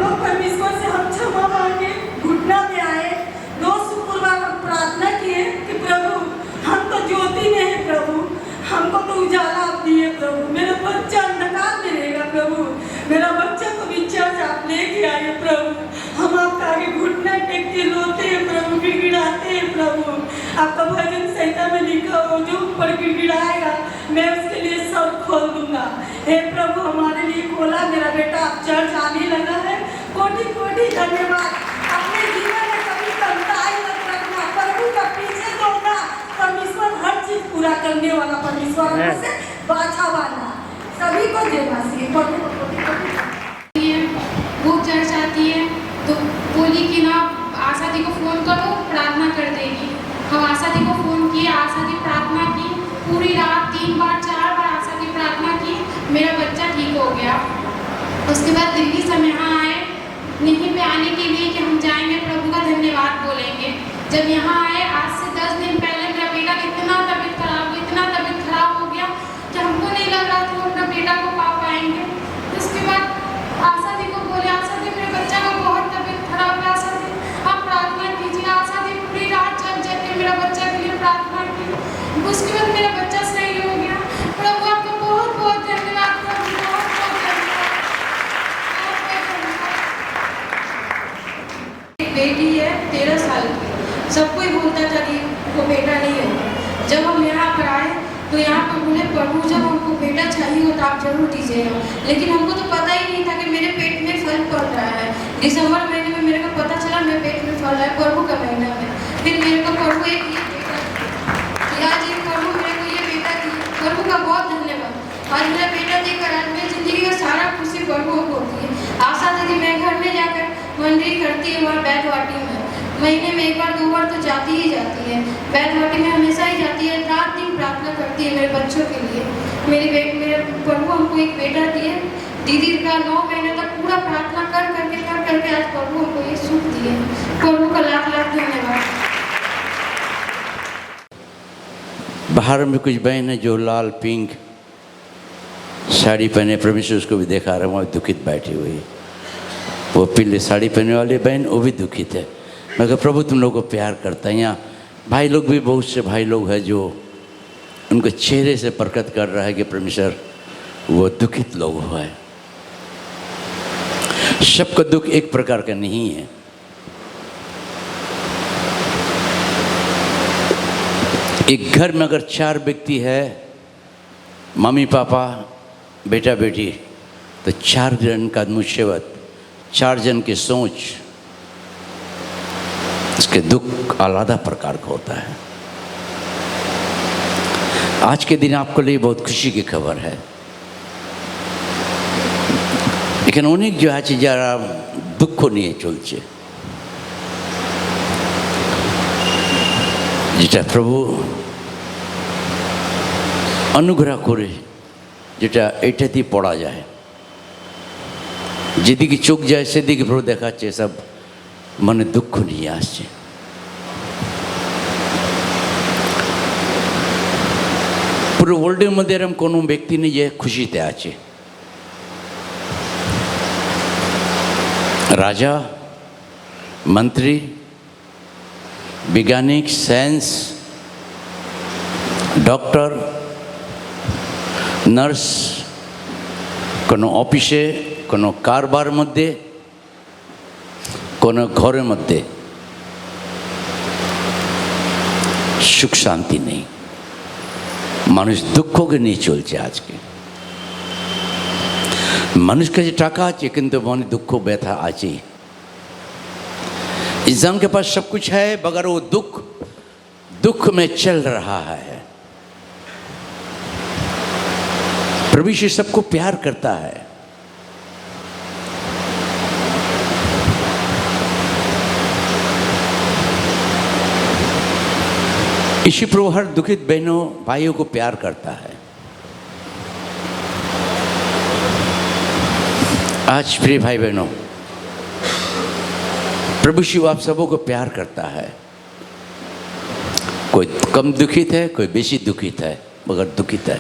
लोग परमेश्वर से हम क्षमा मांगे, घुटना में आए। 2 शुक्रवार हम प्रार्थना किए कि प्रभु हम तो ज्योति में है प्रभु, हमको तो उजाला आप दिए प्रभु, मेरा बच्चा अंधकार में रहेगा प्रभु, मेरा बच्चा को भी चर्च आप लेके आए प्रभु। हम आपका आगे घुटना टेक के रोते हैं प्रभु, गिड़गिड़ाते हैं प्रभु। आपका भजन संहिता में लिखा हो, जो ऊपर गिड़गिड़ाएगा मैं उसके लिए सर खोल दूंगा। हे प्रभु हमारे लिए खोला, मेरा बेटा आप चर्च आने लगा है। कोटि कोटि धन्यवाद। अपने जीवन में कभी कमताई मत रखना, प्रभु का पीछे दौड़ना। परमेश्वर हर चीज पूरा करने वाला परमेश्वर से बाछा वाला सभी को देना चाहिए। वो चर्च आती है तो बोली कि ना आशा दी को फ़ोन करो, प्रार्थना कर देगी। हम आशा दी को फ़ोन किए, आशा दी प्रार्थना की, पूरी रात 3 बार 4 बार आशा दी प्रार्थना की, मेरा बच्चा ठीक हो गया। उसके बाद दिल्ली से हम यहाँ आए, यहीं पे आने के लिए कि हम जाएंगे प्रभु का धन्यवाद बोलेंगे। जब यहाँ आए आज से 10 दिन पहले मेरा बेटा इतना तबीयत खराब हो गया कि हमको नहीं लग रहा था अपना बेटा को पा पाएंगे। उसके बाद आशा दी को बोले, आशा दी मेरे बच्चा का बहुत तबीयत खराब है, आशा दी आप प्रार्थना कीजिए। आशा दी पूरी रात जग के मेरा बच्चा के लिए प्रार्थना की। उसके बाद मेरा बच्चा सही हो गया। प्रभु आपका बहुत बहुत धन्यवाद, प्रभु बहुत बहुत धन्यवाद। एक बेटी है 13 साल की, सब कोई बोलता था कि वो बेटा नहीं होगा। जब हम यहाँ पर आए तो यहाँ पर बोले प्रभु जब हमको बेटा चाहिए हो तो आप जरूर दीजिएगा। लेकिन हमको तो पता ही नहीं था कि मेरे पेट में फल पड़ रहा है। दिसंबर महीने में मेरे को पता चला मेरे पेट में फल है, प्रभु का महीना में। फिर मेरे को प्रभु एक ये बेटा दिया जी, प्रभु मेरे को ये बेटा दिया, प्रभु का बहुत धन्यवाद। आज मेरा बेटा देकर आज मेरी जिंदगी का सारा खुशी प्रभु को होती है। आशा दीदी मैं घर में जाकर मंदिर करती है, वहाँ बैठवाटी में महीने में 1 बार 2 बार तो जाती ही जाती है। बैठवाटी में हमेशा ही जाती है, रात दिन प्रार्थना करती है मेरे बच्चों के लिए। मेरे प्रभु हमको एक बेटा दिए। दीदी का 9 महीने तक पूरा प्रार्थना कर करके आज प्रभु हमको ये सुख दिए। प्रभु का लाख लाख धन्यवाद। बाहर में कुछ बहन है जो लाल पिंक साड़ी पहने, परमेश्वर उसको भी देखा रहा है, वहाँ दुखित बैठी हुई है। वो पीले साड़ी पहने वाली बहन वो भी दुखित है। मैं कहा प्रभु तुम लोग को प्यार करता है। यहाँ भाई लोग भी बहुत से भाई लोग हैं जो उनके चेहरे से प्रकट कर रहा है कि परमेश्वर वो दुखित लोग हुआ है। सबका दुख एक प्रकार का नहीं है। एक घर में अगर 4 व्यक्ति है, मम्मी पापा बेटा बेटी, तो 4 जन का मुसीबत, 4 जन की सोच, इसके दुख आलादा प्रकार का होता है। आज के दिन आपके लिए बहुत खुशी की खबर है, लेकिन অনেক जो আছে যারা দুঃখ নিয়ে চলছে, যেটা প্রভু অনুগ্রহ করে যেটা এটাতেই পড়া যায়, যেদিকে চোখ যায় সেদিকে প্রভু দেখাচ্ছে সব মনে দুঃখ নিয়ে আসছে। পুরো ওয়ার্ল্ডের মধ্যে এরকম কোনো ব্যক্তি নেই যে খুশিতে আছে। রাজা, মন্ত্রী, বৈজ্ঞানিক, সায়েন্স, ডক্টর, নার্স, কোনো অফিসে, কোনো কারবার মধ্যে, কোনো ঘরের মধ্যে সুখ শান্তি নেই। মানুষ দুঃখকে নিয়ে চলছে। আজকে মানুষের কাছে টাকা আছে কিন্তু মনে দুঃখ ব্যথা আছে। इंसान के पास सब कुछ है मगर वो दुख में चल रहा है। प्रभु यीशु सबको प्यार करता है। यीशु प्रभु हर दुखित बहनों भाइयों को प्यार करता है। आज प्रिय भाई बहनों, प्रभु शिव आप सबों को प्यार करता है। कोई कम दुखित है, कोई बेसी दुखित है, मगर दुखित है।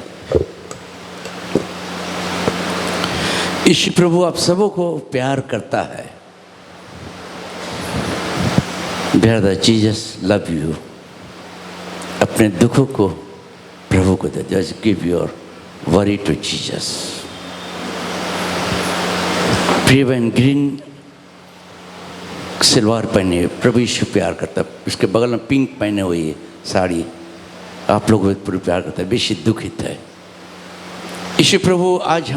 यीशु प्रभु आप सबों को प्यार करता है। Brother Jesus love you. अपने दुखों को प्रभु को दे। Just give your worry to Jesus. प्रिय बहन ग्रीन सलवार पहने, प्रभु यीशु प्यार करता है। उसके बगल में पिंक पहने हुई है साड़ी, आप लोगों को प्रभु प्यार करता है, बेशी दुखित है। यीशु प्रभु आज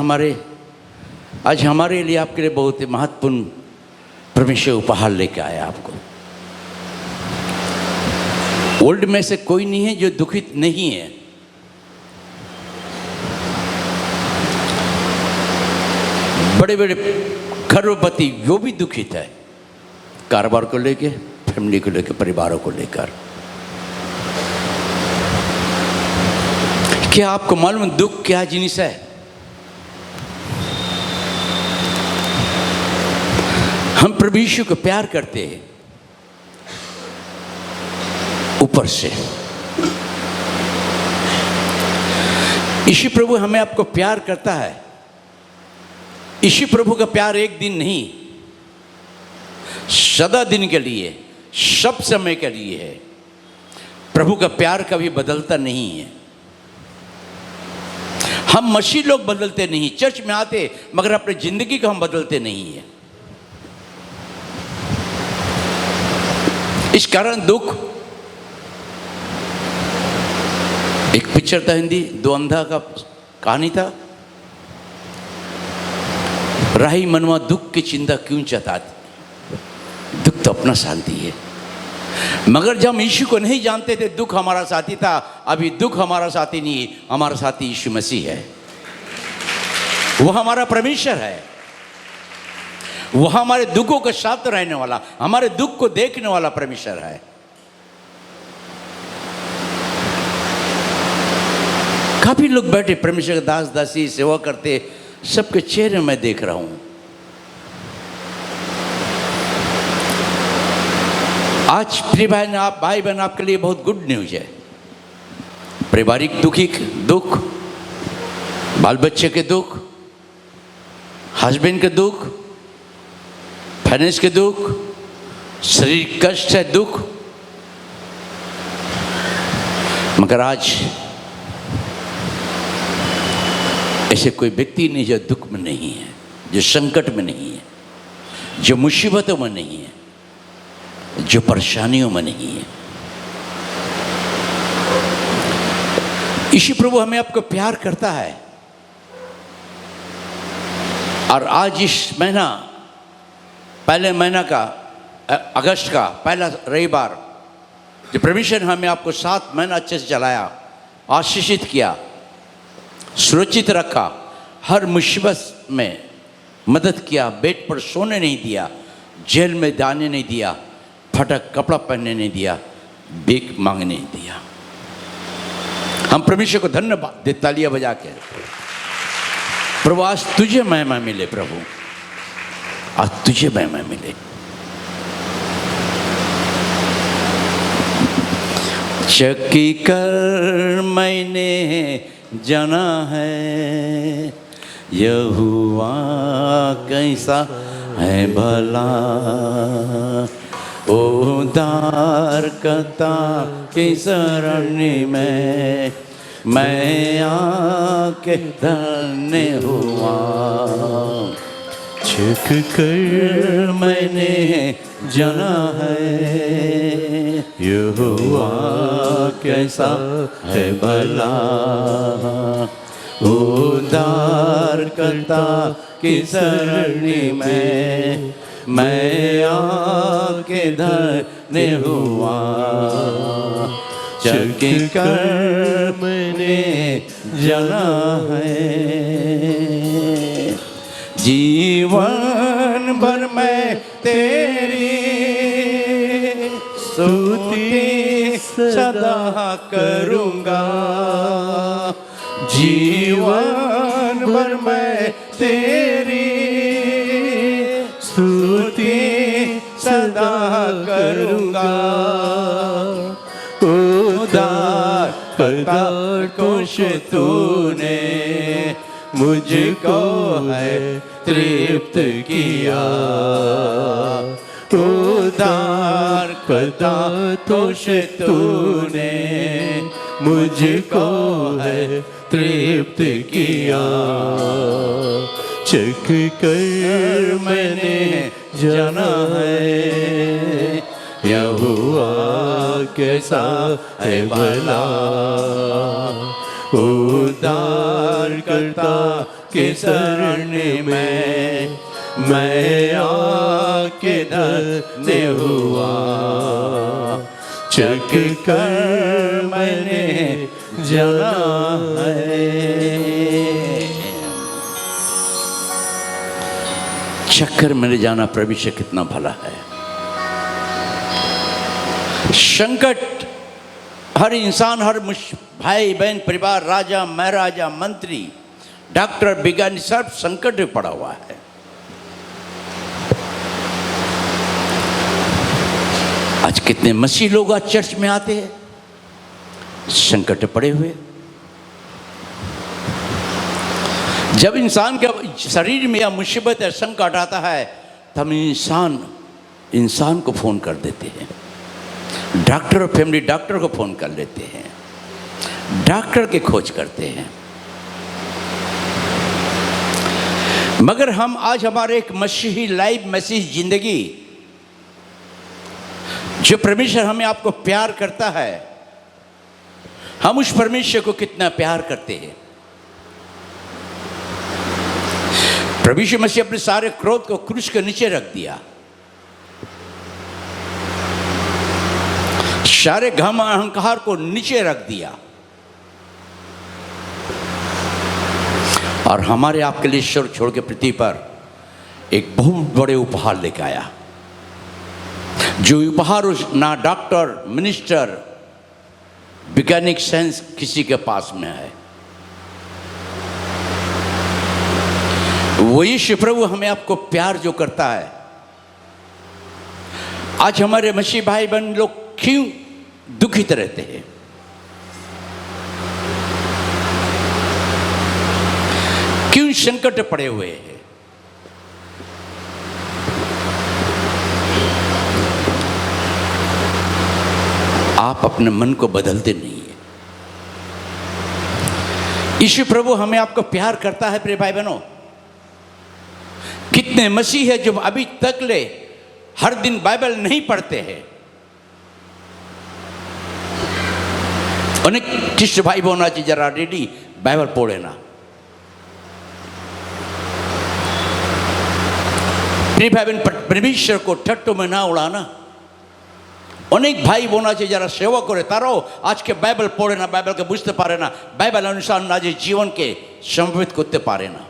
हमारे लिए आपके लिए बहुत ही महत्वपूर्ण परमेश्वर उपहार लेके आया आपको। वर्ल्ड में से कोई नहीं है जो दुखित नहीं है। बड़े बड़े करोड़पति वो भी दुखित है, कारोबार को लेके, फैमिली को लेकर, परिवारों को लेकर। क्या आपको मालूम दुख क्या जिनिस है? हम प्रभु यीशु को प्यार करते हैं ऊपर से। यीशु प्रभु हमें आपको प्यार करता है। यीशु प्रभु का प्यार एक दिन नहीं, सदा दिन के लिए, सब समय के लिए है। प्रभु का प्यार कभी बदलता नहीं है। हम मसीह लोग बदलते नहीं, चर्च में आते मगर अपनी जिंदगी को हम बदलते नहीं है। इस कारण दुख। एक पिक्चर था हिंदी, दो अंधा का कहानी था। राही मनवा दुख की चिंता क्यों जताती? दुख तो अपना साथी है। मगर जब हम यीशु को नहीं जानते थे दुख हमारा साथी था। अभी दुख हमारा साथी नहीं, हमारा साथी यीशु मसीह है। वो हमारा परमेश्वर है। वो हमारे दुखों के साथ रहने वाला, हमारे दुख को देखने वाला परमेश्वर है। काफी लोग बैठे परमेश्वर के दास दासी सेवा करते, सबके चेहरे में देख रहा हूं। आज प्रिय भाई बहन आपके लिए बहुत गुड न्यूज है। पारिवारिक दुख, बाल बच्चे के दुख, हस्बैंड के दुख, फाइनेंस के दुख, शरीर कष्ट है दुख। मगर आज ऐसे कोई व्यक्ति नहीं जो दुख में नहीं है, जो संकट में नहीं है, जो मुसीबतों में नहीं है, जो परेशानियों में नहीं है। यीशु प्रभु हमें आपको प्यार करता है। और आज इस महीना, पहले महीना का अगस्त का पहला रविवार, जो परमेश्वर हमें आपको 7 महीना अच्छे से चलाया, आशीषित किया, सुरक्षित रखा, हर मुसीबत में मदद किया, बेड पर सोने नहीं दिया, जेल में जाने नहीं दिया, फटक कपड़ा पहनने नहीं दिया, भीख मांगने नहीं दिया। हम परमेश्वर को धन्यवाद दे, तालियां बजा के। प्रभु आज तुझे महिमा मिले, प्रभु आज तुझे महिमा मिले। चक्की कर मैंने जाना है, यहोवा कैसा है भला, उद्धार करता की शरण में मैं आके धन्य हुआ। चख कर मैंने जाना है, यहोवा कैसा है भला, उद्धार करता की शरण में मैं आके धन्य हुआ। चख कर मैंने जाना है, जीवन भर मैं तेरी स्तुति सदा करूँगा, जीवन भर मैं तेरी स्तुति सदा करूँगा। उद्धार करता कुछ तूने मुझको है तृप्त किया। उद्धार करता तुझ तूने मुझको है तृप्त किया। चख कर मैंने जाना है यहोवा कैसा है भला। उद्धार करता के शरण में मैं आके धन्य हुआ। चख कर मैंने जाना है। चक्कर मैंने जाना प्रभु से कितना भला है। संकट हर इंसान, हर भाई बहन, परिवार, राजा महाराजा, मंत्री, डॉक्टर, विज्ञानी सब संकट में पड़ा हुआ है। आज कितने मसीह लोग आज चर्च में आते हैं संकट में पड़े हुए। जब इंसान के शरीर में या मुसीबत या संकट आता है तब इंसान को फोन कर देते हैं, डॉक्टर और फैमिली डॉक्टर को फोन कर लेते हैं, डॉक्टर की खोज करते हैं। मगर हम आज हमारे एक मसीही लाइफ, मसीही जिंदगी, जो परमेश्वर हमें आपको प्यार करता है, हम उस परमेश्वर को कितना प्यार करते हैं। प्रभु यीशु मसीह अपने सारे क्रोध को क्रूस के नीचे रख दिया, सारे घम अहंकार को नीचे रख दिया और हमारे आपके लिए ईश्वर छोड़ के पृथ्वी पर एक बहुत बड़े उपहार लेकर आया। जो उपहार ना डॉक्टर, मिनिस्टर, वैज्ञानिक साइंस किसी के पास में है। वो यीशु प्रभु हमें आपको प्यार जो करता है। आज हमारे मसीह भाई बहन लोग क्यों दुखित रहते हैं? क्यों संकट पड़े हुए हैं? आप अपने मन को बदलते नहीं है। यीशु प्रभु हमें आपको प्यार करता है। प्रिय भाई बहनों, कितने मसीह है जो अभी तक ले हर दिन बाइबल नहीं पढ़ते हैं। अनेक ख्रिस्ट भाई बोना चाहिए जरा रेडी बाइबल पढ़े ना। प्रिय भाई बहन, परमेश्वर को ठट्टों में ना उड़ाना। अनेक भाई बोना चाहिए जरा सेवा करे तारो आज के बाइबल पढ़े ना, बाइबल के बुझते पारे ना, बाइबल अनुसार ना जे जीवन के संवित करते पारे ना।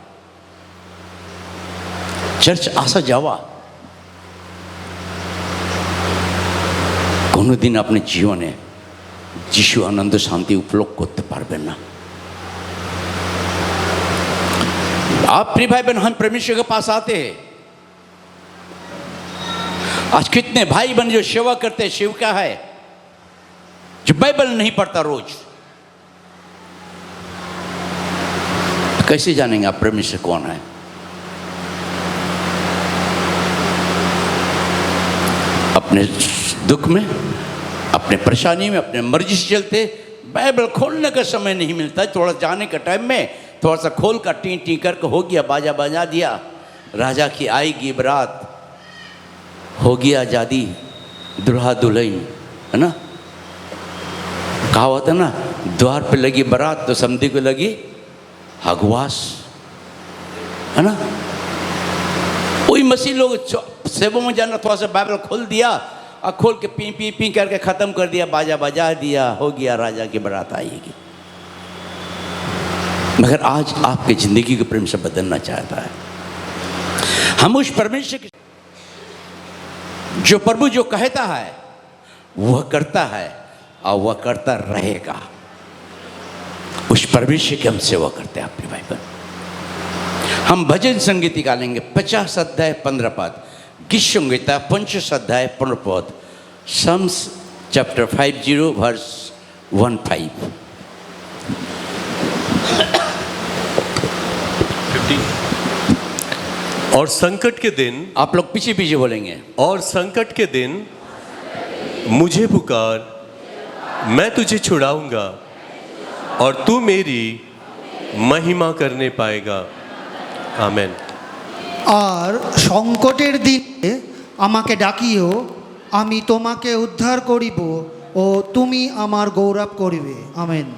चर्च आसा जावा कोनो दिन अपने जीवने যিশু आनंद शांति उपलब्ध करते पारबेन ना। आप प्रिय भाई बहन, हम परमेश्वर के पास आते हैं। आज कितने भाई बहन जो सेवा करते हैं, सेविका है जो बाइबल नहीं पढ़ता रोज, कैसे जानेंगे आप परमेश्वर कौन है? अपने दुख में, अपने परेशानी में, अपने मर्जी से चलते, बाइबल खोलने का समय नहीं मिलता। थोड़ा जाने का टाइम में थोड़ा सा खोल कर टी टी करके हो गया, बाजा बजा दिया, राजा की आएगी बारात, हो गया आज़ादी, दुल्हा दुल्हन, है ना। कहा होता ना, द्वार पे लगी बारात तो समधी को लगी हगवास, है ना। वही मसीह लोग सेवा में जाना, थोड़ा सा बाइबल खोल दिया और खोल के पी पी पी करके ख़त्म कर दिया, बाजा बजा दिया, हो गया राजा की बारात आएगी। मगर आज आपकी ज़िंदगी को प्रेम से बदलना चाहता है। हम उस परमेश्वर की जो प्रभु जो कहता है वह करता है और वह करता रहेगा, उस परमेश्वर की हम सेवा करते हैं। अपने भाई बहन, हम भजन संगीत निकालेंगे 50 अध्याय 15 पद, गीत संहिता 50 अध्याय 15 पद, Psalms chapter 50 verse 15। और संकट के दिन, आप लोग पीछे पीछे बोलेंगे, और संकट के दिन मुझे पुकार, मैं तुझे छुड़ाऊंगा और तू मेरी महिमा करने पाएगा। आमेन। আর সংকটের দিনে আমাকে ডাকিও, আমি তোমাকে উদ্ধার করিব ও তুমি আমার গৌরব করিবে। আমেন।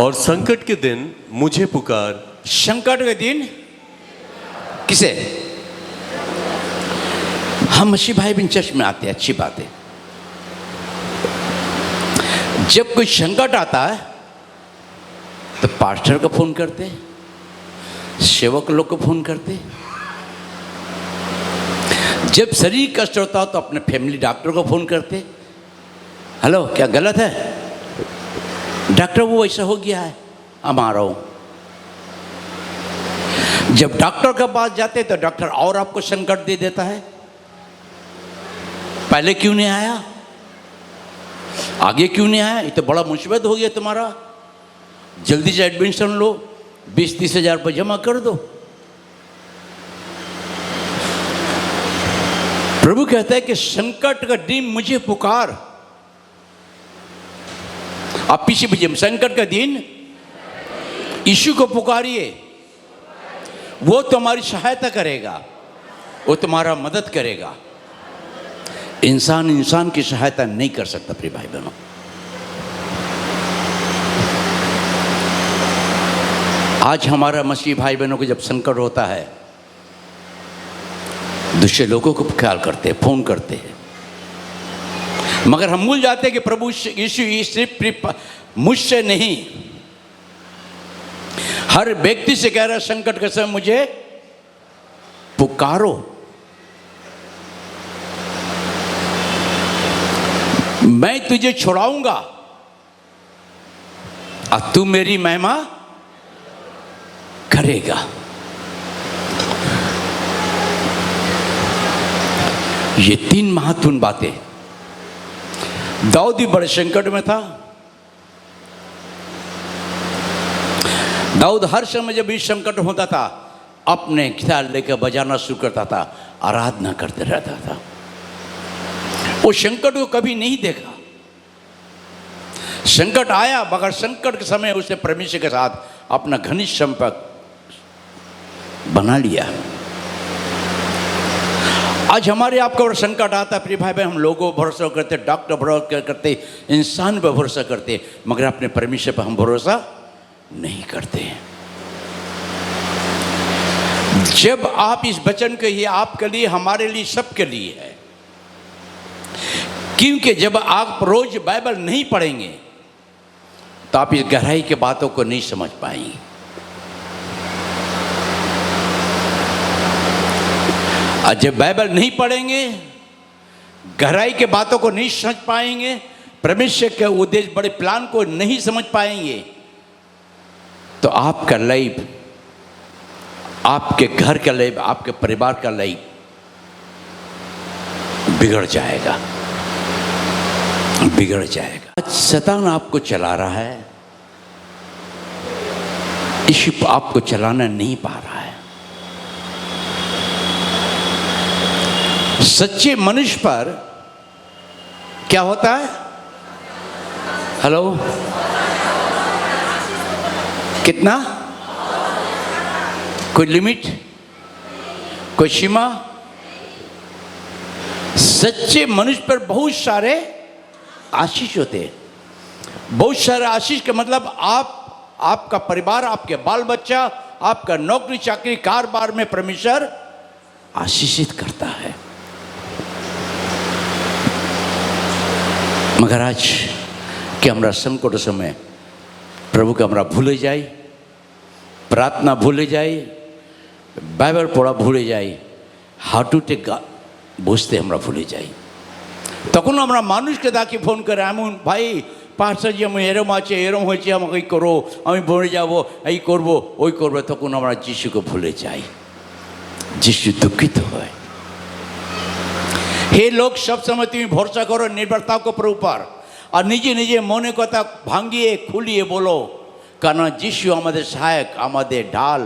और संकट के दिन मुझे पुकार, संकट के दिन किसे? हम मसीह भाई बहन चर्च में आते हैं, अच्छी बात है। जब कोई संकट आता है तो पास्टर को फोन करते, सेवक लोग को फोन करते। जब शरीर कष्ट होता हो तो अपने फैमिली डॉक्टर को फोन करते। हेलो, क्या गलत है? डॉक्टर वो ऐसा हो गया है, अब आ रहा हूं। जब डॉक्टर के पास जाते तो डॉक्टर और आपको संकट दे देता है, पहले क्यों नहीं आया, आगे क्यों नहीं आया, ये तो बड़ा मुसीबत हो गया तुम्हारा, जल्दी से एडमिशन लो, 20-30 हज़ार रुपये जमा कर दो। प्रभु कहता है कि संकट का दिन मुझे पुकार। आप पीछे पीछे, संकट का दिन यीशु को पुकारिए, वो तुम्हारी सहायता करेगा, वो तुम्हारा मदद करेगा। इंसान इंसान की सहायता नहीं कर सकता। प्रिय भाई बहनों, आज हमारा मसीह भाई बहनों को जब संकट होता है, दूसरे लोगों को ख्याल करते हैं, फोन करते हैं, मगर हम भूल जाते हैं कि प्रभु यीशु सिर्फ मुझसे नहीं, हर व्यक्ति से कह रहा है संकट के समय मुझे पुकारो, मैं तुझे छुड़ाऊंगा और तू मेरी महिमा करेगा। ये 3 महत्वपूर्ण बातें। दाऊद भी बड़े संकट में था। दाऊद हर समय जब भी संकट होता था अपने गिटार लेकर बजाना शुरू करता था, आराधना करते रहता था। वो संकट को कभी नहीं देखा। संकट आया मगर संकट के समय उसे परमेश्वर के साथ अपना घनिष्ठ संपर्क बना लिया। आज हमारे आपका और संकट आता है प्रिय भाई बहन, हम लोगों पर भरोसा करते, डॉक्टर भरोसा करते, इंसान पर भरोसा करते, मगर अपने परमेश्वर पर हम भरोसा नहीं करते। जब आप इस वचन को, ये आपके लिए, हमारे लिए, सबके लिए है, क्योंकि जब आप रोज बाइबल नहीं पढ़ेंगे तो आप इस गहराई की बातों को नहीं समझ पाएंगे। और जब बाइबल नहीं पढ़ेंगे, गहराई के बातों को नहीं समझ पाएंगे, परमेश्वर के उद्देश्य, बड़े प्लान को नहीं समझ पाएंगे, तो आपका लाइफ, आपके घर का लाइफ, आपके परिवार का लाइफ बिगड़ जाएगा, बिगड़ जाएगा। आज शैतान आपको चला रहा है, यीशु आपको चलाना नहीं पा रहा है। सच्चे मनुष्य पर क्या होता है? हेलो, कितना? कोई लिमिट, कोई सीमा? सच्चे मनुष्य पर बहुत सारे आशीष होते हैं। बहुत सारे आशीष का मतलब आपका परिवार, आपके बाल बच्चा, आपका नौकरी चाकरी कारोबार में परमेश्वर आशीषित करता है। मगर आज कि हमरा संकट समय प्रभु के हमरा भूले जाए, प्रार्थना भूले जाए, बाइबल पढ़ा भूले जाए, हाउ टू टेक बुझते हमरा भूले जाए। तक हमारा मानुष के दाखी फोन करे, एमन भाई পাস্টার জি আমি এরম আছে, এরম হয়েছে, আমাকে এই করো, আমি মরে যাব, এই করব, ওই করবো, তখন আমরা যিশুকে ভুলে যাই। যিশু দুঃখিত হয়। हे लोग सब समय তুমি ভরসা করো निर्भरता को प्रभु पर और নিজে নিজে মনে কথা ভাঙিয়ে খুলিয়ে বলো, কারণ যিশু আমাদের সহায়ক, আমাদের ঢাল,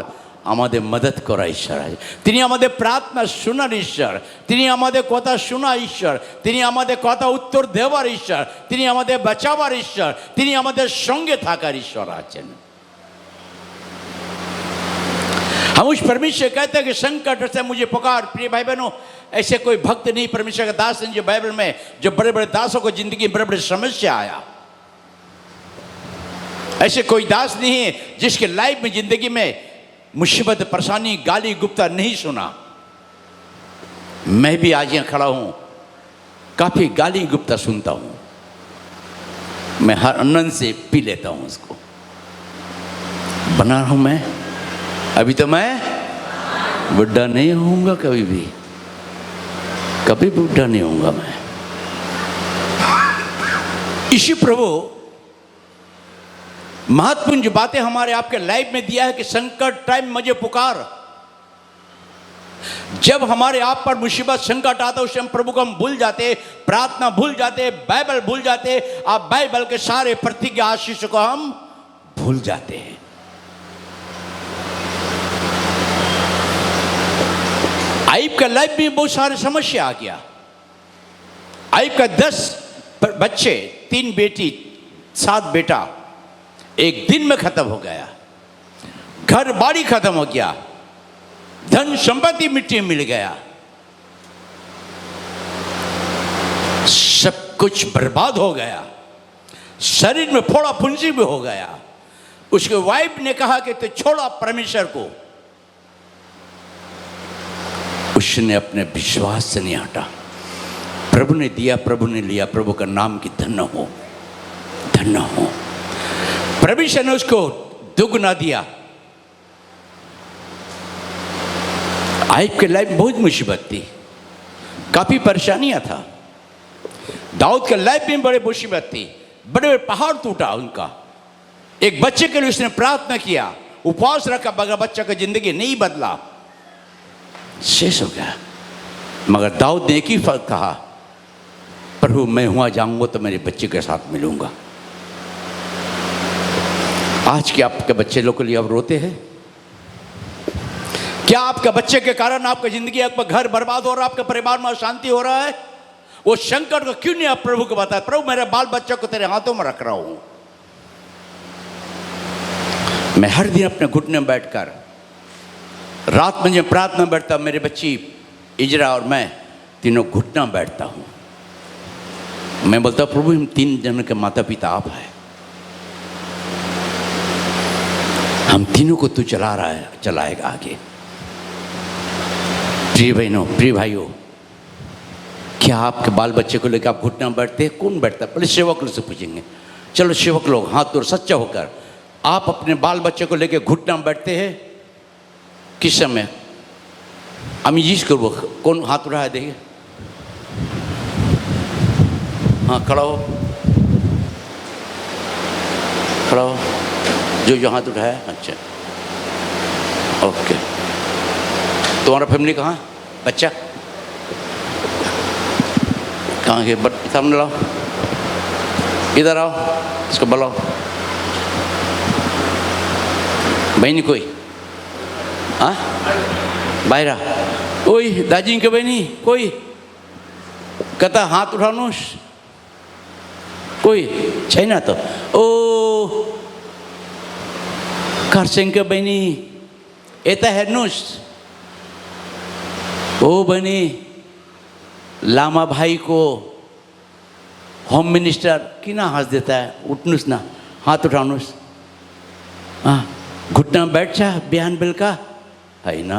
আমাদের মদত করা ঈশ্বর আছে। তিনি আমাদের প্রার্থনা শোনার ঈশ্বর, তিনি আমাদের কথা শোনা ঈশ্বর, তিনি আমাদের কথা উত্তর দেওয়ার ঈশ্বর, তিনি আমাদের বাঁচাবার ঈশ্বর, তিনি আমাদের সঙ্গে থাকার ঈশ্বর আছেন। हम उस परमेश्वर कहते हैं कि संकट से मुझे पुकार। प्रिय भाई बहनों, ऐसे कोई भक्त नहीं परमेश्वर का दास नहीं जो बाइबल में, जो बड़े बड़े दासों को जिंदगी में बड़े बड़े समस्या आया। ऐसे कोई दास नहीं है जिसके लाइफ में जिंदगी में मुसीबत, परेशानी, गाली गुप्ता नहीं सुना। मैं भी आज यहाँ खड़ा हूँ, काफी गाली गुप्ता सुनता हूँ, मैं हर आनंद से पी लेता हूँ उसको। बना रहा हूँ मैं, अभी तो मैं बुढ़ा नहीं होऊंगा, कभी भी कभी बुढ़ा नहीं होऊंगा मैं। इसी प्रभु महत्वपूर्ण जो बातें हमारे आपके लाइफ में दिया है कि संकट टाइम मुझे पुकार। जब हमारे आप पर मुसीबत संकट आता है उस टाइम प्रभु को हम भूल जाते, प्रार्थना भूल जाते, बाइबल भूल जाते, आप बाइबल के सारे प्रतिज्ञा आशीष को हम भूल जाते हैं। आइब का लाइफ में बहुत सारे समस्या आ गया। आइब का 10 बच्चे, 3 बेटी, 7 बेटा एक दिन में खत्म हो गया। घर बाड़ी खत्म हो गया, धन संपत्ति मिट्टी में मिल गया, सब कुछ बर्बाद हो गया, शरीर में फोड़ा फुंसी भी हो गया। उसके वाइफ ने कहा कि तू छोड़ा परमेश्वर को। उसने अपने विश्वास से नहीं हटा। प्रभु ने दिया, प्रभु ने लिया, प्रभु का नाम की धन्य हो, धन्य हो। परमेश्वर ने उसको दुगना दिया। आइब के लाइफ में बहुत मुसीबत थी, काफी परेशानियां था। दाऊद के लाइफ में बड़े मुसीबत थी, बड़े बड़े पहाड़ टूटा उनका। एक बच्चे के लिए उसने प्रार्थना किया, उपवास रखा, बगैर बच्चा का जिंदगी नहीं बदला, शेष हो गया। मगर दाऊद ने एक ही फर्क कहा, प्रभु मैं वहां जाऊंगा तो मेरे बच्चे के साथ मिलूंगा। आज के आपके बच्चे लोग के लिए आप रोते हैं क्या? आपके बच्चे के कारण आपकी जिंदगी, आपका घर बर्बाद हो रहा है, आपके परिवार में अशांति हो रहा है? वो संकट को क्यों नहीं आप प्रभु को बताए, प्रभु मेरे बाल बच्चों को तेरे हाथों में रख रहा हूं। मैं हर दिन अपने घुटने में बैठकर रात में जब प्रार्थना में बैठता, मेरे बच्ची इजरा और मैं तीनों घुटना बैठता हूं। मैं बोलता प्रभु हम 3 जन के माता पिता आप हैं, हम तीनों को तू चला रहा है, चलाएगा आगे। प्रिय बहनों, प्रिय भाइयों, क्या आपके बाल बच्चे को लेकर आप घुटना बैठते हैं? कौन बैठता है? पहले सेवक लोग से पूछेंगे। चलो सेवक लोग हाथ तोड़ सच्चा होकर, आप अपने बाल बच्चे को लेकर घुटना बैठते हैं किस समय? আমি জিজ্ঞেস করবো कौन हाथ उठा है, देखिए। हाँ खड़ा हो, खड़ा हो, जो हाथ उठाया। अच्छा ओके। तुम्हारा फैमिली कहाँ? बच्चा कहाँ के? सामने लाओ, इधर आओ, इसको बुलाओ। बहनी कोई? हाँ बाहरा ओई दाजी के बहनी कोई? कहता हाथ उठानुस कोई छैन त? ओ खरसाङको बहिनी यता हेर्नुहोस्। ओ बहिनी लामा भाई को होम मिनिस्टर किन हाँस देता है? उठ्नुहोस् न, हात उठाउनुहोस्। घुट्ना बैठ बिहान बेलुका होइन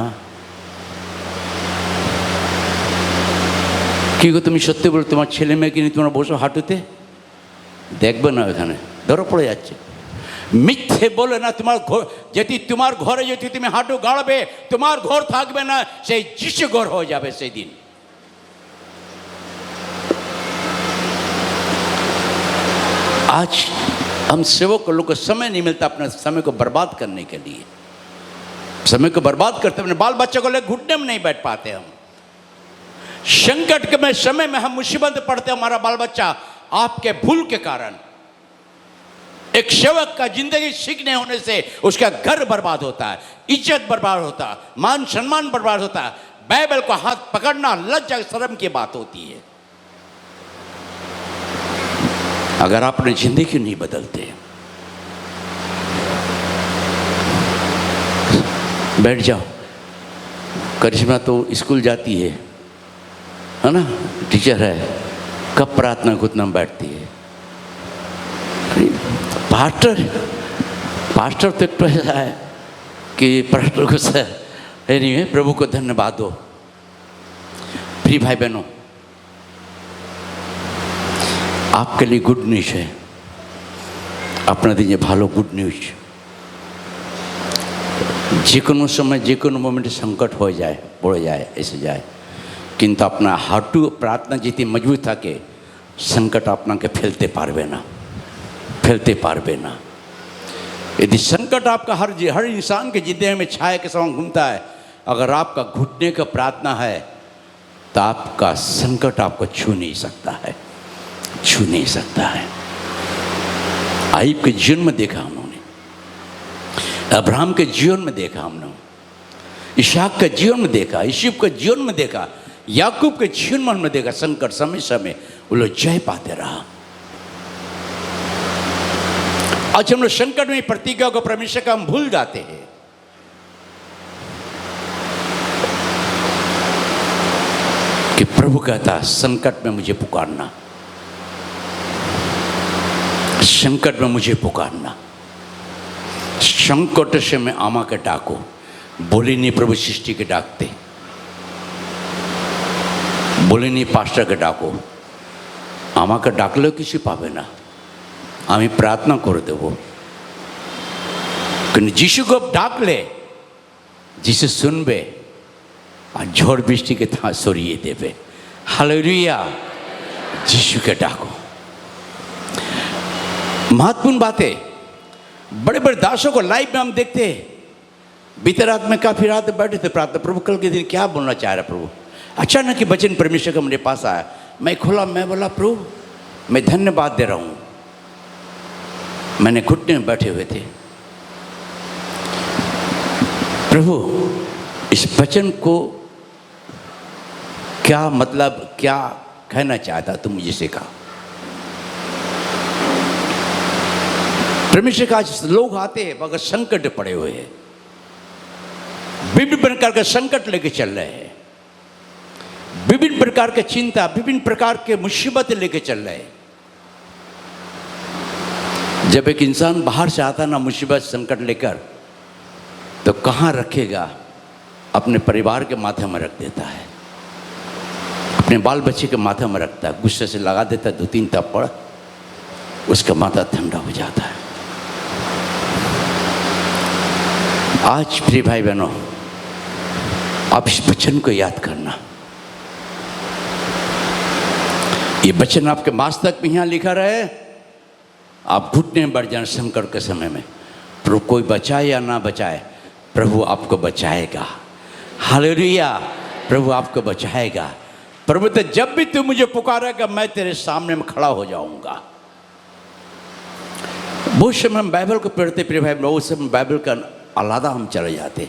কি গো তুমি সত্যি বলো তোমার ছেলে মেয়েকে নিয়ে তোমরা বসো হাঁটুতে? দেখবে না, ওখানে ধরো পড়ে যাচ্ছে। মিথ্যে বলে না, তোমার যেটি তোমার ঘরে যদি তুমি হাঁটু গাড়বে তোমার ঘর থাকবে না, সেই যিশু ঘর হয়ে যাবে সেই দিন। आज हम सेवक लोग को समय नहीं मिलता अपने समय को बर्बाद करने के लिए, समय को बर्बाद करते अपने बाल बच्चों को लेकर घुटने में नहीं बैठ पाते हम। संकट के समय में हम मुसीबत में पड़ते, हमारा बाल बच्चा आपके भूल के कारण। एक सेवक का जिंदगी सीखने होने से उसका घर बर्बाद होता है, इज्जत बर्बाद होता है, मान सम्मान बर्बाद होता है। बाइबल को हाथ पकड़ना लज्जा शर्म की बात होती है। अगर आपने जिंदगी नहीं बदलते, बैठ जाओ। करिश्मा तो स्कूल जाती है ना, टीचर है, कब प्रार्थना घुटना बैठती है। पास्टर तो एक ऐसा है कि पास्टर को नहीं है, प्रभु को धन्यवाद दो। प्रिय भाई बहनों, आपके लिए गुड न्यूज है, अपना दीजिए भालो गुड न्यूज। যে কোনো সময় যে কোনো মোমেন্টে সংকট হয়ে যায়, পড়ে যায়, এসে যায়, কিন্তু আপনার হাঁটু প্রার্থনা যদি মজবুত থাকে संकट আপনাকে ফেলতে পারবে না, फैलते पारबे ना। यदि संकट आपका हर इंसान के जिंदगी में छाया के समान घूमता है, अगर आपका घुटने का प्रार्थना है तो आपका संकट आपको छू नहीं सकता है, छू नहीं सकता है। आयub के जीवन में देखा हम लोगों ने, अब्राहम के जीवन में देखा हम लोग, इसहाक के जीवन में देखा, यूसुफ के जीवन में देखा, याकूब के जीवन में देखा। संकट समय समय वो लोग जय पाते रहा। आज हम लोग संकट में प्रतिज्ञा को परमेश्वर का हम भूल जाते हैं। कि प्रभु कहता संकट में मुझे पुकारना, संकट में मुझे पुकारना। संकट से मैं आमा के डाको, बोली नहीं प्रभु सृष्टि के डाकते, बोली नहीं पास्टर के डाको, आमा के डाकले किसी पावे ना। আমি প্রার্থনা করে দেব, কিন্তু যিশুকে ডাকলে যিশু শুনবে আর ঝড় বৃষ্টিকে সরিয়ে দেবে। हालेलुया, যিশুকে ডাকো। महत्वपूर्ण बातें, बड़े बड़े दासों को लाइव में हम देखते हैं। बीते रात में काफ़ी रात बैठे थे प्रार्थना, प्रभु कल के दिन क्या बोलना चाह रहा प्रभु। अचानक ही वचन परमेश्वर का मेरे पास आया, मैं खोला, मैं बोला प्रभु मैं धन्यवाद दे रहा हूँ। मैंने घुटने में बैठे हुए थे, प्रभु इस वचन को क्या मतलब, क्या कहना चाहता तुम मुझे सिखा। परमेश्वर का लोग आते हैं मगर संकट पड़े हुए हैं, विभिन्न प्रकार के संकट लेके चल रहे हैं, विभिन्न प्रकार के चिंता, विभिन्न प्रकार के मुसीबत लेके चल रहे हैं। जब एक इंसान बाहर से आता ना मुसीबत संकट लेकर, तो कहाँ रखेगा? अपने परिवार के माथे में रख देता है, अपने बाल बच्चे के माथे में रखता है, गुस्से से लगा देता है 2-3 थप्पड़, उसका माथा ठंडा हो जाता है। आज प्रिय भाई बहनों, आप इस वचन को याद करना। ये वचन आपके मस्तक में यहाँ लिखा रहे, आप घुटने में बढ़ जाए संकट के समय में। प्रभु कोई बचाए या ना बचाए, प्रभु आपको बचाएगा। हालेलुया, प्रभु आपको बचाएगा। प्रभु तो जब भी तू मुझे पुकारेगा मैं तेरे सामने में खड़ा हो जाऊंगा। बहुत समय हम बाइबल को पढ़ते प्रिय भाई, बहुत समय बाइबल का आलादा हम चले जाते।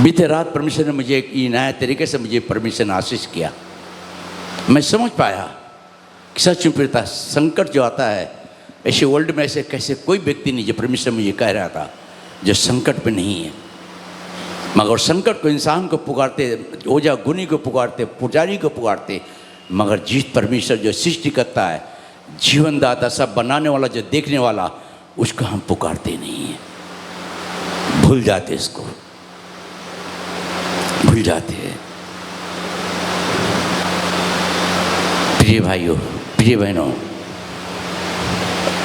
बीते रात परमेश्वर ने मुझे एक नया तरीके से मुझे परमेश्वर ने आशीष किया। मैं समझ पाया सच में प्रियता, संकट जो आता है ऐसे वर्ल्ड में ऐसे कैसे कोई व्यक्ति नहीं जो परमेश्वर मुझे कह रहा था जो संकट पे नहीं है। मगर संकट को इंसान को पुकारते, ओझा गुनी को पुकारते, पुजारी को पुकारते, मगर जिस परमेश्वर जो सृष्टि करता है, जीवन दाता, सब बनाने वाला, जो देखने वाला, उसको हम पुकारते नहीं हैं, भूल जाते, इसको भूल जाते हैं। प्रिय भाइयों, प्रिय बहनों,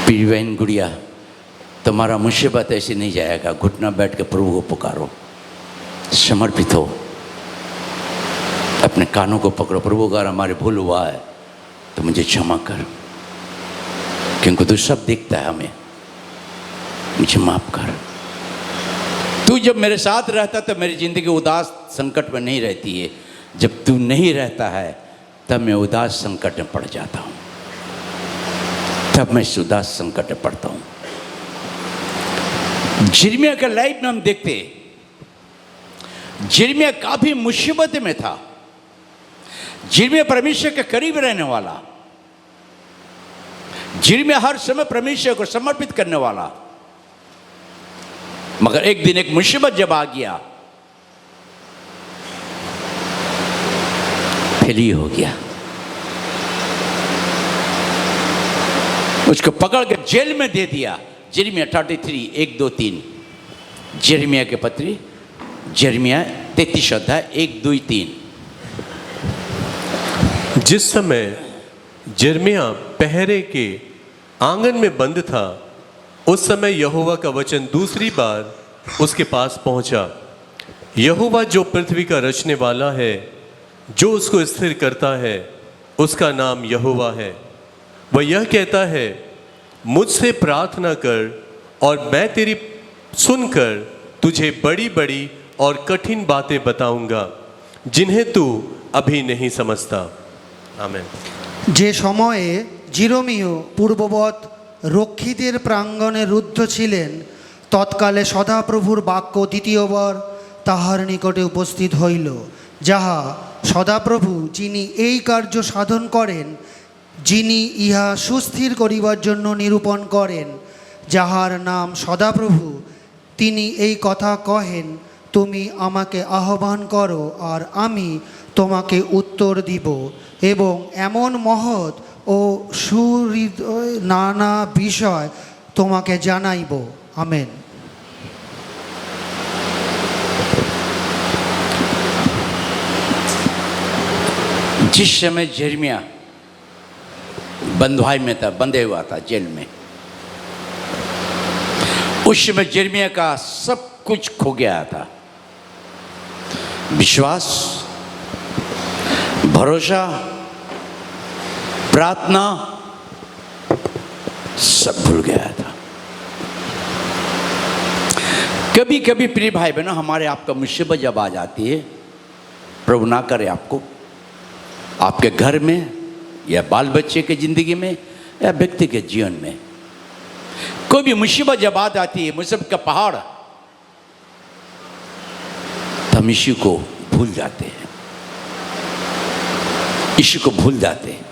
प्रिय बहन गुड़िया, तुम्हारा मुसीबत ऐसे नहीं जाएगा। घुटना बैठ के प्रभु को पुकारो, समर्पित हो, अपने कानों को पकड़ो। प्रभु अगर हमारे भूल हुआ है तो मुझे क्षमा कर, क्योंकि तू सब देखता है हमें, मुझे माफ कर। तू जब मेरे साथ रहता तो मेरी ज़िंदगी उदास संकट में नहीं रहती है, जब तू नहीं रहता है तब मैं उदास संकट में पड़ जाता हूँ, तब मैं इस उदास संकट में पड़ता हूँ। यिर्मयाह का लाइफ में हम देखते, यिर्मयाह काफी मुसीबत में था। यिर्मयाह परमेश्वर के करीब रहने वाला, यिर्मयाह हर समय परमेश्वर को समर्पित करने वाला, मगर एक दिन एक मुसीबत जब आ गया, फेलियर हो गया। उसको पकड़ के जेल में दे दिया। यिर्मयाह 33 1 2 3, यिर्मयाह के पत्री, यिर्मयाह 33 अध्याय 1 2 3। जिस समय यिर्मयाह पहरे के आंगन में बंद था, उस समय यहोवा का वचन दूसरी बार उसके पास पहुंचा। यहोवा जो पृथ्वी का रचने वाला है, जो उसको स्थिर करता है, उसका नाम यहोवा है। वह यह कहता है, मुझसे प्रार्थना कर और मैं तेरी सुनकर तुझे बड़ी बड़ी और कठिन बातें बताऊंगा, जिन्हें तू अभी नहीं समझता। आमीन। যে সময়ে জিরমীয় পূর্ববৎ রক্ষীদের প্রাঙ্গণে রুদ্ধ ছিলেন, তৎকালে সদাপ্রভুর বাক্য দ্বিতীয়বার তাহার নিকটে উপস্থিত হইল, যাহা সদাপ্রভু যিনি এই কার্য সাধন করেন, যিনি ইহা সুস্থির করিবার জন্য নিরূপণ করেন, যাহার নাম সদাপ্রভু, তিনি এই কথা কহেন, তুমি আমাকে আহ্বান করো আর আমি তোমাকে উত্তর দিব এবং এমন মহৎ ও সুহৃদয় নানা বিষয় তোমাকে জানাইব। আমেন। जिस समय यिर्मयाह बंधुआई में था, बंधे हुआ था जेल में, उस समय यिर्मयाह का सब कुछ खो गया था। विश्वास, भरोसा, प्रार्थना सब भूल गया था। कभी कभी प्रिय भाई बहनों, हमारे आपका मुसीबत जब आ जाती है, प्रभु ना करे आपको, आपके घर में या बाल बच्चे के ज़िंदगी में या व्यक्ति के जीवन में कोई भी मुसीबत जब आ जाती है, मुसीबत का पहाड़, तो हम यीशु को भूल जाते हैं, यीशु को भूल जाते हैं,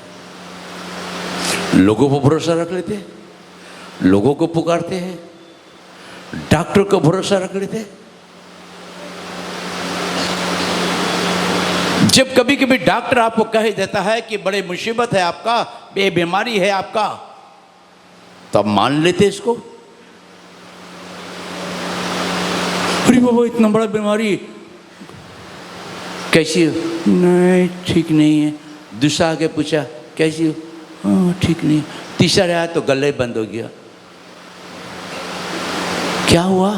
लोगों पर भरोसा रख लेते हैं, लोगों को पुकारते हैं, डॉक्टर को भरोसा रख लेते हैं। जब कभी कभी डॉक्टर आपको कह देता है कि बड़े मुसीबत है आपका, ये बीमारी है आपका, तो आप मान लेते इसको। अरे बाबा इतना बड़ा बीमारी कैसी हो? नहीं ठीक नहीं है। दूसरा आके पूछा कैसी हो? हाँ ठीक नहीं। तीसरा आया तो गले बंद हो गया। क्या हुआ?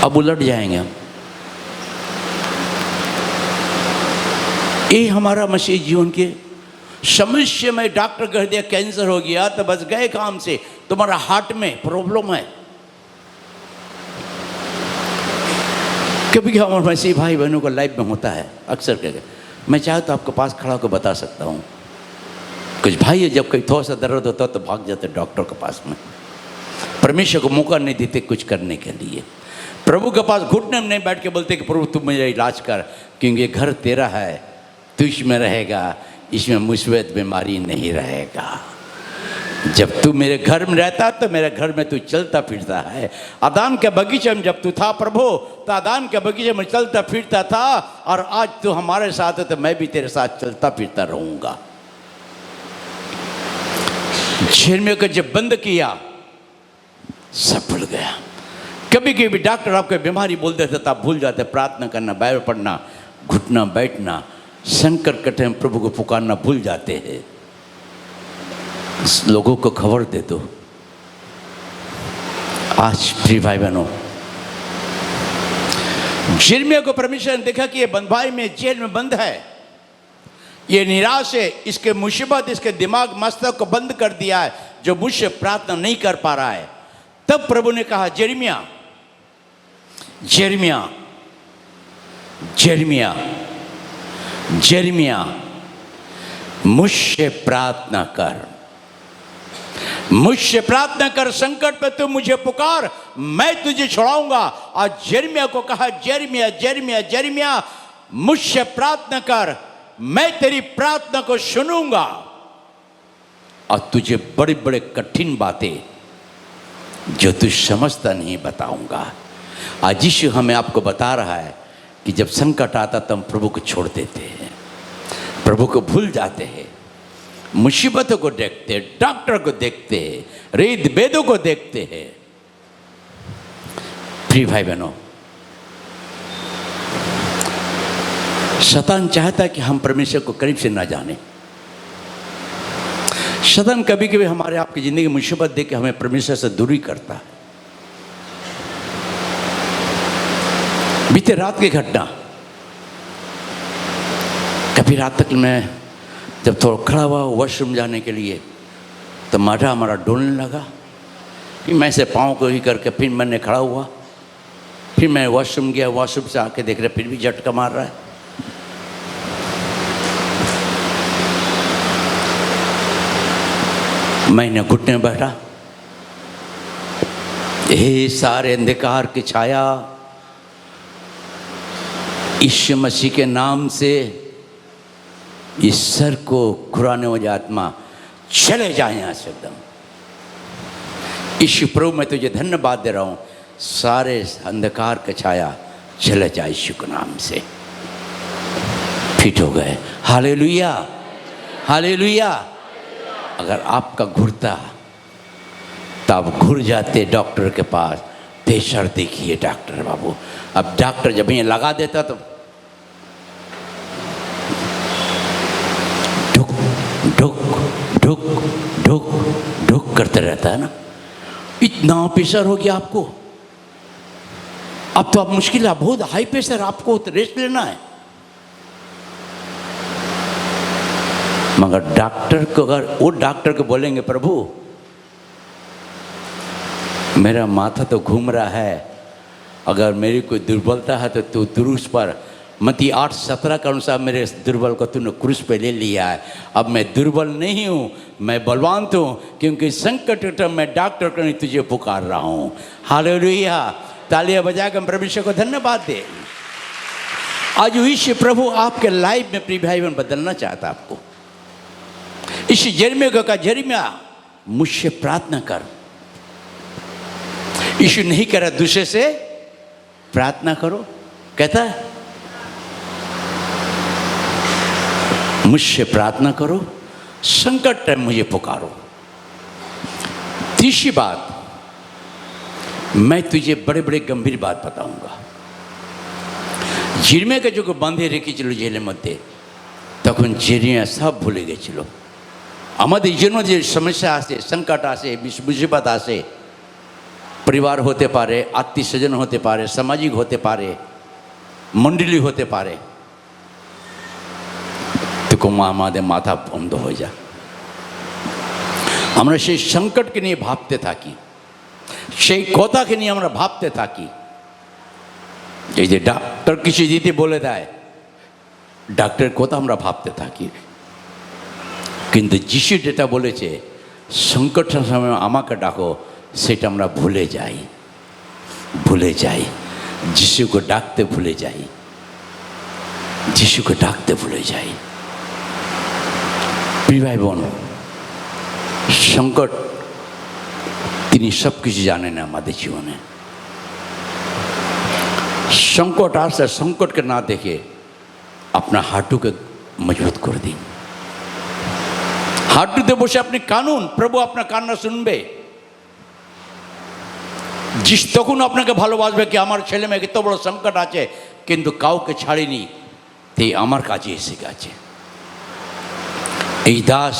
अब उलट जाएंगे हम। ये हमारा मसीह जीवन के समस्या में डॉक्टर कह दिया कैंसर हो गया तो बस गए काम से, तुम्हारा हार्ट में प्रॉब्लम है। कभी हमारे मसीह भाई बहनों को लाइफ में होता है अक्सर करके। मैं चाहे तो आपके पास खड़ा होकर बता सकता हूँ, कुछ भाई है जब कहीं थोड़ा सा दर्द होता तो भाग जाते डॉक्टर के पास में, परमेश्वर को मौका नहीं देते कुछ करने के लिए। प्रभु के पास घुटने में नहीं बैठ के बोलते कि प्रभु तू मेरा इलाज कर, क्योंकि ये घर तेरा है, तू इसमें रहेगा, इसमें मुसीबत बीमारी नहीं रहेगा। जब तू मेरे घर में रहता तो मेरे घर में तू चलता फिरता है। आदान के बगीचे में जब तू था प्रभु, तो आदान के बगीचे में चलता फिरता था, और आज तू हमारे साथ है तो मैं भी तेरे साथ चलता फिरता रहूंगा। यिर्मयाह को जब बंद किया सब भूल गया। कभी कभी डॉक्टर आपको बीमारी बोल देते तो आप भूल जाते प्रार्थना करना, बाइबल पढ़ना, घुटना बैठना, संकट कटे में प्रभु को पुकारना भूल जाते हैं। लोगों को खबर दे दो। आज प्रिय भाई बहनों, यिर्मयाह को परमेश्वर ने देखा कि ये बंधुआई में जेल में बंद है, ये निराश है, इसके मुसीबत इसके दिमाग मस्तक को बंद कर दिया है, जो मुझसे प्रार्थना नहीं कर पा रहा है। तब प्रभु ने कहा, यिर्मयाह यिर्मयाह यिर्मयाह यिर्मयाह मुझसे प्रार्थना कर, मुझसे प्रार्थना कर, संकट पे तू मुझे पुकार, मैं तुझे छुड़ाऊंगा। और यिर्मयाह को कहा, यिर्मयाह यिर्मयाह यिर्मयाह मुझसे प्रार्थना कर, मैं तेरी प्रार्थना को सुनूंगा और तुझे बड़ी बड़ी कठिन बातें जो तू समझता नहीं बताऊंगा। आज यीशु हमें आपको बता रहा है कि जब संकट आता तो हम प्रभु को छोड़ देते हैं, प्रभु को भूल जाते हैं, मुसीबतों को देखते हैं, डॉक्टर को देखते हैं, वेद वेदों को देखते हैं। प्रिय भाई बहनों, शैतान चाहता है कि हम परमेश्वर को करीब से ना जाने। शैतान कभी कभी हमारे आपकी जिंदगी मुसीबत देख के हमें परमेश्वर से दूरी करता है। बीते रात की घटना, कभी रात तक मैं जब थोड़ा खड़ा हुआ वॉशरूम जाने के लिए तो माथा हमारा डोलने लगा। फिर मैं से पाँव को ही करके फिर मैंने खड़ा हुआ, फिर मैं वॉशरूम गया, वॉशरूम से आके देख रहे फिर भी झटका मार रहा है। मैंने घुटने में बैठा, हे सारे अंधकार की छाया, यीशु मसीह के नाम से इस सर को खुराने वाली आत्मा चले जाए यहाँ से एकदम। यीशु प्रभु मैं तुझे धन्यवाद दे रहा हूँ, सारे अंधकार का छाया चले जाए यीशु के नाम से। फिट हो गए। Hallelujah hallelujah. अगर आपका घुरता तो आप घुर जाते डॉक्टर के पास, प्रेशर देखिए डॉक्टर बाबू। अब डॉक्टर जब ये लगा देता तो ढुक ढुक ढुक ढुक ढुक करते रहता है ना। इतना प्रेशर हो गया आपको, अब तो आप मुश्किल है, बहुत हाई प्रेशर, आपको तो रेस्ट लेना है। मगर डॉक्टर को, अगर वो डॉक्टर को बोलेंगे प्रभु मेरा माथा तो घूम रहा है, अगर मेरी कोई दुर्बलता है तो तू क्रूस पर, मत्ती 8:17 के अनुसार मेरे दुर्बल को तूने क्रूस पे ले लिया है। अब मैं दुर्बल नहीं हूँ, मैं बलवान हूँ, क्योंकि संकट में मैं डॉक्टर को नहीं तुझे पुकार रहा हूँ। हालेलुया। तालियां बजाकर परमेश्वर को धन्यवाद दे। आज यीशु प्रभु आपके लाइफ में प्रिय भाई बहन बदलना चाहता आपको। इस यिर्मयाह को कहा, यिर्मयाह मुझसे प्रार्थना कर। यीशु नहीं कह रहा दूसरे से प्रार्थना करो, कहता है मुझसे प्रार्थना करो, संकट टाइम मुझे पुकारो। तीसरी बात, मैं तुझे बड़े बड़े गंभीर बात बताऊंगा। यिर्मयाह के जो बांधे रेखी चलो जेल मध्य, तখন यिर्मयाह सब भूले গেছিল। আমাদের জীবনে যে সমস্যা আসে, সংকট আসে, মুসিবত আসে, পরিবার হতে পারে, আত্মীয় স্বজন হতে পারে, সামাজিক হতে পারে, মণ্ডলী হতে পারে, তখন আমাদের মাথা বন্ধ হয়ে যায়। আমরা সেই সংকটকে নিয়ে ভাবতে থাকি, সেই কথাকে নিয়ে আমরা ভাবতে থাকি। এই যে ডাক্তার কিছু দিতে বলে দেয়, ডাক্তারের কথা আমরা ভাবতে থাকি। কিন্তু যিশু যেটা বলেছে সংকটের সময় আমাকে ডাকো, সেটা আমরা ভুলে যাই, ভুলে যাই। যিশুকে ডাকতে ভুলে যাই, যিশুকে ডাকতে ভুলে যাই। প্রিয় ভাই বোন, সংকট তিনি সব কিছু জানেন আমাদের জীবনে। সংকট আসলে সংকটকে না দেখে আপনার হাঁটুকে মজবুত করে দিন। হাঁটুতে বসে আপনি কানুন, প্রভু আপনার কান্না শুনবে। তখন আপনাকে ভালোবাসবে কি আমার ছেলে মেয়ে এত বড় সংকট আছে কিন্তু কাউকে ছাড়িনি, তাই আমার কাছে এসে গেছে। এই দাস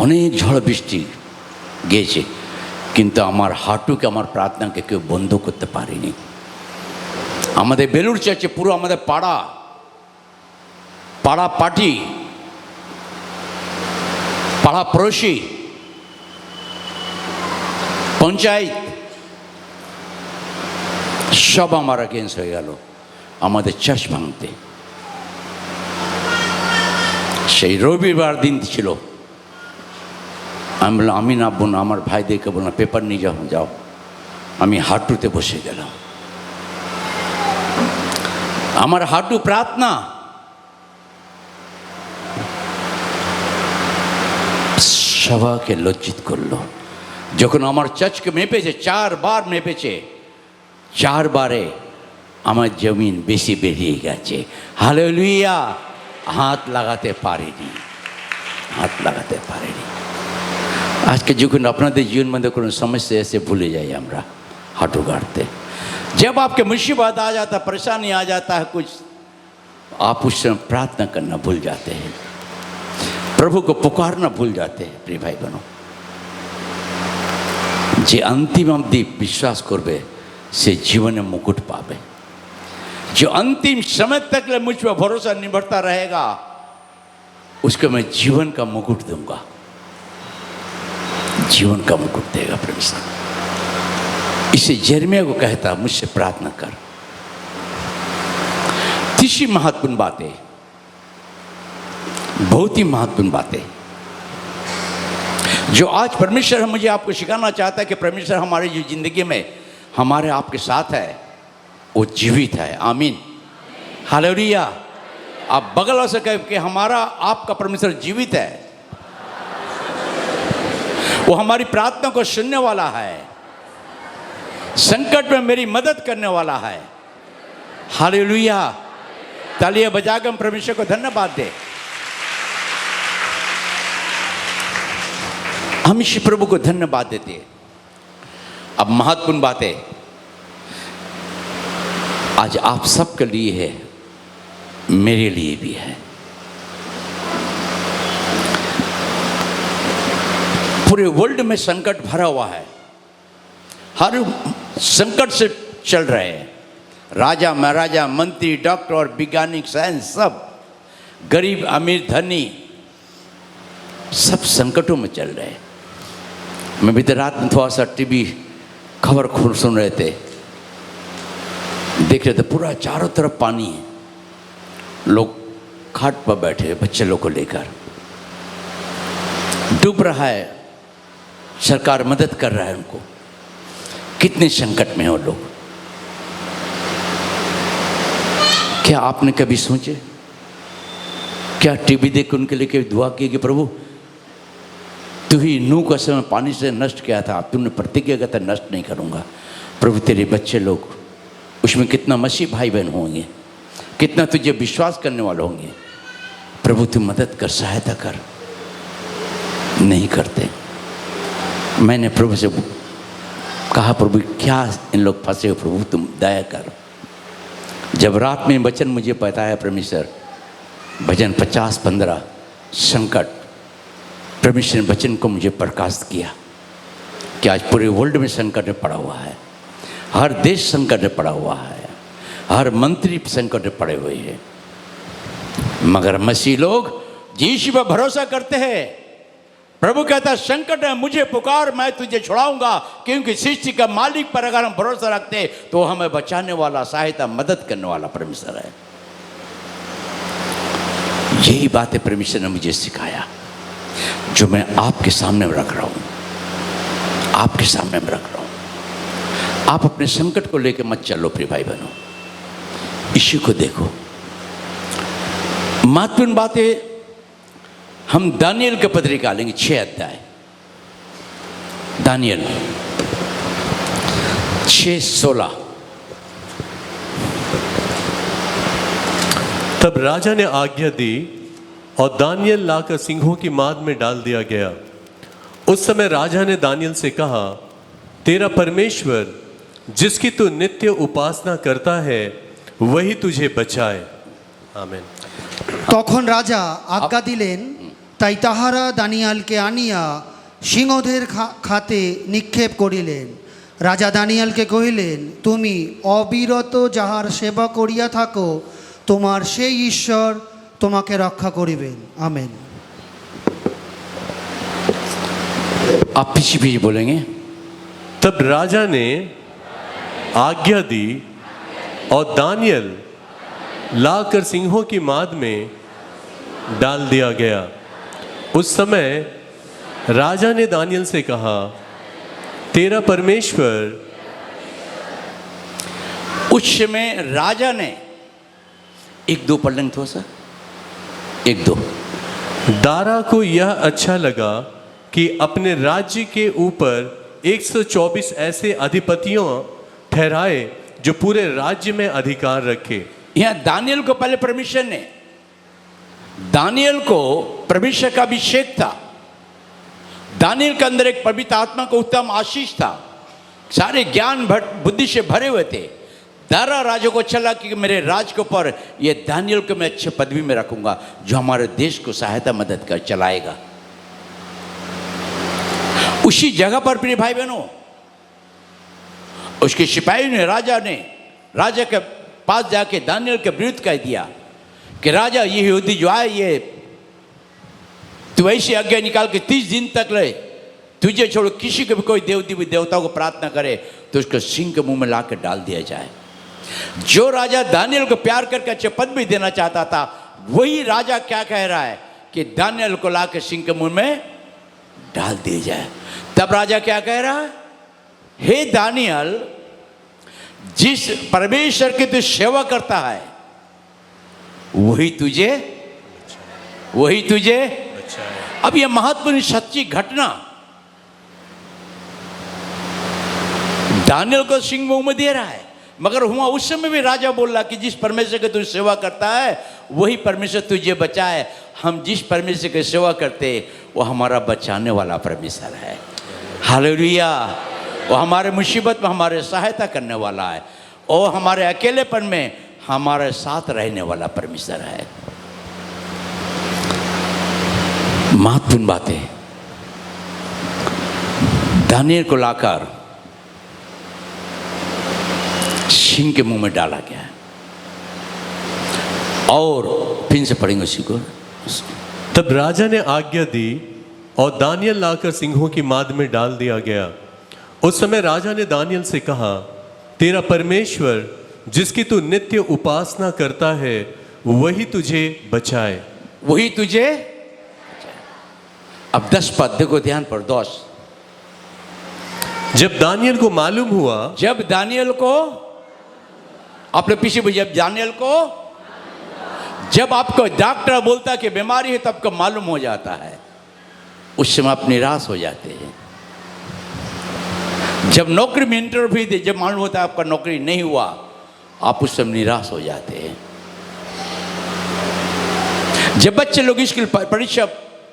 অনেক ঝড় বৃষ্টি গিয়েছে, কিন্তু আমার হাঁটুকে, আমার প্রার্থনাকে কেউ বন্ধ করতে পারেনি। আমাদের বেলুড় চার্চে পুরো আমাদের পাড়া पाड़ा पाटी, पाड़ा पड़ोसी, पंचायत सब हमारा अगेंस्ट হয়ে গেল আমাদের চার্চ ভাঙতে। সেই রবিবার দিন ছিল। আমি বললাম আমি নামবো না, আমার ভাইদেরকে বললাম পেপার নিয়ে যাও যাও। আমি হাঁটুতে বসে গেলাম। আমার হাঁটু প্রার্থনা, সবাইকে লজ্জিত করলো। যখন আমার চার্চকে মেপেছে, 4 বার মেপেছে, 4 বারে আমার জমিন বেশি বেরিয়ে গেছে। হালেলুয়া। হাত লাগাতে পারেনি, হাত লাগাতে পারেনি। আজকে যখন আপনাদের जीवन में কোনো समस्या ऐसे भूले जाए हमरा हाथों गाड़ते। जब आपके मुसीबत आ जाता, परेशानी आ जाता है कुछ, आप उस समय प्रार्थना करना भूल जाते हैं, प्रभु को पुकारना भूल जाते हैं। प्रिय भाई बहनों, जे अंतिम अवधि विश्वास करबे से जीवन में मुकुट पावे। जो अंतिम समय तक मुझ पर भरोसा निभरता रहेगा, उसको मैं जीवन का मुकुट दूंगा, जीवन का मुकुट देगा परमेश्वर। इसे यिर्मयाह को कहता मुझसे प्रार्थना कर। तीसरी महत्वपूर्ण बातें, बहुत ही महत्वपूर्ण बातें जो आज परमेश्वर मुझे आपको सिखाना चाहता है कि परमेश्वर हमारी जो जिंदगी में हमारे आपके साथ है, वो जीवित है। आमीन, हालेलुया। आप बगल से कहे कि हमारा आपका परमेश्वर जीवित है, वो हमारी प्रार्थना को सुनने वाला है, संकट में मेरी मदद करने वाला है। हालेलुया। तालियां बजाकर हम परमेश्वर को धन्यवाद दे। हम इस प्रभु को धन्यवाद देते हैं। अब महत्वपूर्ण बातें आज आप सबके लिए है, मेरे लिए भी है। पूरे वर्ल्ड में संकट भरा हुआ है, हर संकट से चल रहे हैं। राजा महाराजा, मंत्री, डॉक्टर और वैज्ञानिक, साइंस, सब गरीब अमीर धनी सब संकटों में चल रहे हैं। मैं बीते रात में थोड़ा सा टीवी खबर सुन रहे थे, देख रहे थे पूरा चारों तरफ पानी है, लोग खाट पर बैठे बच्चे लोग को लेकर, डूब रहा है, सरकार मदद कर रहा है उनको। कितने संकट में हो लोग। क्या आपने कभी सोचे, क्या टीवी देख उनके लिए कभी दुआ की कि प्रभु तू ही नूह का समय पानी से नष्ट किया था, तूने प्रतिज्ञा किया था नष्ट नहीं करूँगा। प्रभु तेरे बच्चे लोग उसमें कितना मसीह भाई बहन होंगे, कितना तुझे विश्वास करने वाले होंगे। प्रभु तू मदद कर, सहायता कर। नहीं करते। मैंने प्रभु से कहा प्रभु क्या इन लोग फंसे हो, प्रभु तुम दया कर। जब रात में वचन मुझे बताया परमेश्वर, भजन 50-15 संकट, परमेश्वर ने वचन को मुझे प्रकाश किया कि आज पूरे वर्ल्ड में संकट में पड़ा हुआ है, हर देश संकट में पड़ा हुआ है, हर मंत्री संकट में पड़े हुए हैं। मगर मसीह लोग यीशु पर भरोसा करते हैं। प्रभु कहता है संकट है मुझे पुकार, मैं तुझे छुड़ाऊंगा। क्योंकि सृष्टि का मालिक पर अगर हम भरोसा रखते तो हमें बचाने वाला, सहायता, मदद करने वाला परमेश्वर है। यही बातें परमेश्वर ने मुझे सिखाया, जो मैं आपके सामने रख रहा हूँ, आपके सामने रख रहा हूँ। आप अपने संकट को लेकर मत चलो प्रिय भाई बहनों, इसी को देखो। महत्वपूर्ण बातें हम दानियल के पत्रिका लेंगे, 6 अध्याय, दानियल 6:16। तब राजा ने आज्ञा दी और दानियल लाकर सिंहों की माद में डाल दिया गया। उस समय राजा ने दानियल से कहा, तेरा परमेश्वर जिसकी तू नित्य उपासना करता है वही तुझे बचाए। आमीन। তখন রাজা আজ্ঞা দিলেন, তাই তাহারা দানিয়ালকে আনিয়া সিংহদের খাতে নিক্ষেপ করিলেন। রাজা দানিয়ালকে কহিলেন, তুমি অবিরত যাহার সেবা করিয়া থাকো, তোমার সেই ঈশ্বর তোমাকে রক্ষা করিবেন। আমেন। आप पीछे पीछे बोलेंगे। तब राजा ने आज्ञा दी और दानियल लाकर सिंहों की माद में डाल दिया गया। उस समय राजा ने दानियल से कहा, तेरा परमेश्वर। उस समय राजा ने, एक दो पढ़ लेंगे थोड़ा सा, एक दो। दारा को यह अच्छा लगा कि अपने राज्य के ऊपर 124 ऐसे अधिपतियों ठहराए जो पूरे राज्य में अधिकार रखे। यहाँ दानियल को पहले परमेश्वर ने, दानियल को परमेश्वर का अभिषेक था। दानियल के अंदर एक पवित्र आत्मा को उत्तम आशीष था, सारे ज्ञान बुद्धि से भरे हुए थे। दारा राजा को चला कि मेरे राज के ऊपर ये दानियल को मैं अच्छे पदवी में रखूंगा जो हमारे देश को सहायता मदद कर चलाएगा। उसी जगह पर प्रिय भाई बहनों, उसके सिपाहियों ने राजा के पास जाके दानियल के विरुद्ध कह दिया कि राजा, ये यहूदी जो आए, ये तू ऐसी आज्ञा निकाल के 30 दिन तक ले, तुझे छोड़ो किसी को भी कोई देवताओं को प्रार्थना करे तो उसको सिंह के मुंह में ला के डाल दिया जाए। जो राजा दानियल को प्यार करके अच्छे पद भी देना चाहता था, वही राजा क्या कह रहा है कि दानियल को ला के सिंह के मुंह में डाल दिया जाए। तब राजा क्या कह रहा है, हे दानियल, जिस परमेश्वर की तू सेवा करता है वही तुझे अब यह महत्वपूर्ण सच्ची घटना दानियल को सिंह मुंह में दे रहा है, मगर हुआ उस समय भी राजा बोल रहा कि जिस परमेश्वर की तू सेवा करता है वही परमेश्वर तुझे बचाए। हम जिस परमेश्वर की सेवा करते वो हमारा बचाने वाला परमेश्वर है। हालेलुया। वो हमारे मुसीबत में हमारे सहायता करने वाला है, और हमारे अकेलेपन में हमारे साथ रहने वाला परमेश्वर है। महत्वपूर्ण बातें दानियल को लाकर सिंह के मुंह में डाला गया। और फिर से पढ़ेंगे उसी को। तब राजा ने आज्ञा दी और दानियल लाकर सिंहों की माद में डाल दिया गया। उस समय राजा ने दानियल से कहा, तेरा परमेश्वर जिसकी तू नित्य उपासना करता है वही तुझे बचाए। वही तुझे। अब 10 पद देखो ध्यान पर। 10 जब दानियल को मालूम हुआ, जब दानियल को, आपने पीछे जब दानियल को, जब आपको डॉक्टर बोलता कि बीमारी है तो आपको मालूम हो जाता है, उस समय आप निराश हो जाते हैं। जब नौकरी में इंटरव्यू दे, जब मालूम होता है आपका नौकरी नहीं हुआ, आप उस समय निराश हो जाते हैं। जब बच्चे लोग स्कूल परीक्षा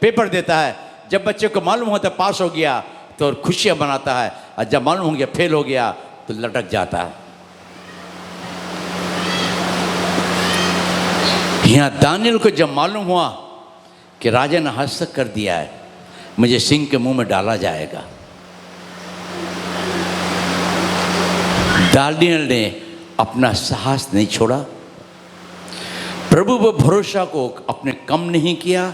पेपर देता है, जब बच्चे को मालूम होता है पास हो गया तो खुशियां मनाता है, और जब मालूम हो गया फेल हो गया तो लटक जाता है। यहाँ दानियल को जब मालूम हुआ कि राजा ने हस्तक कर दिया है, मुझे सिंह के मुंह में डाला जाएगा, दानियल ने अपना साहस नहीं छोड़ा, प्रभु पर भरोसा को अपने कम नहीं किया,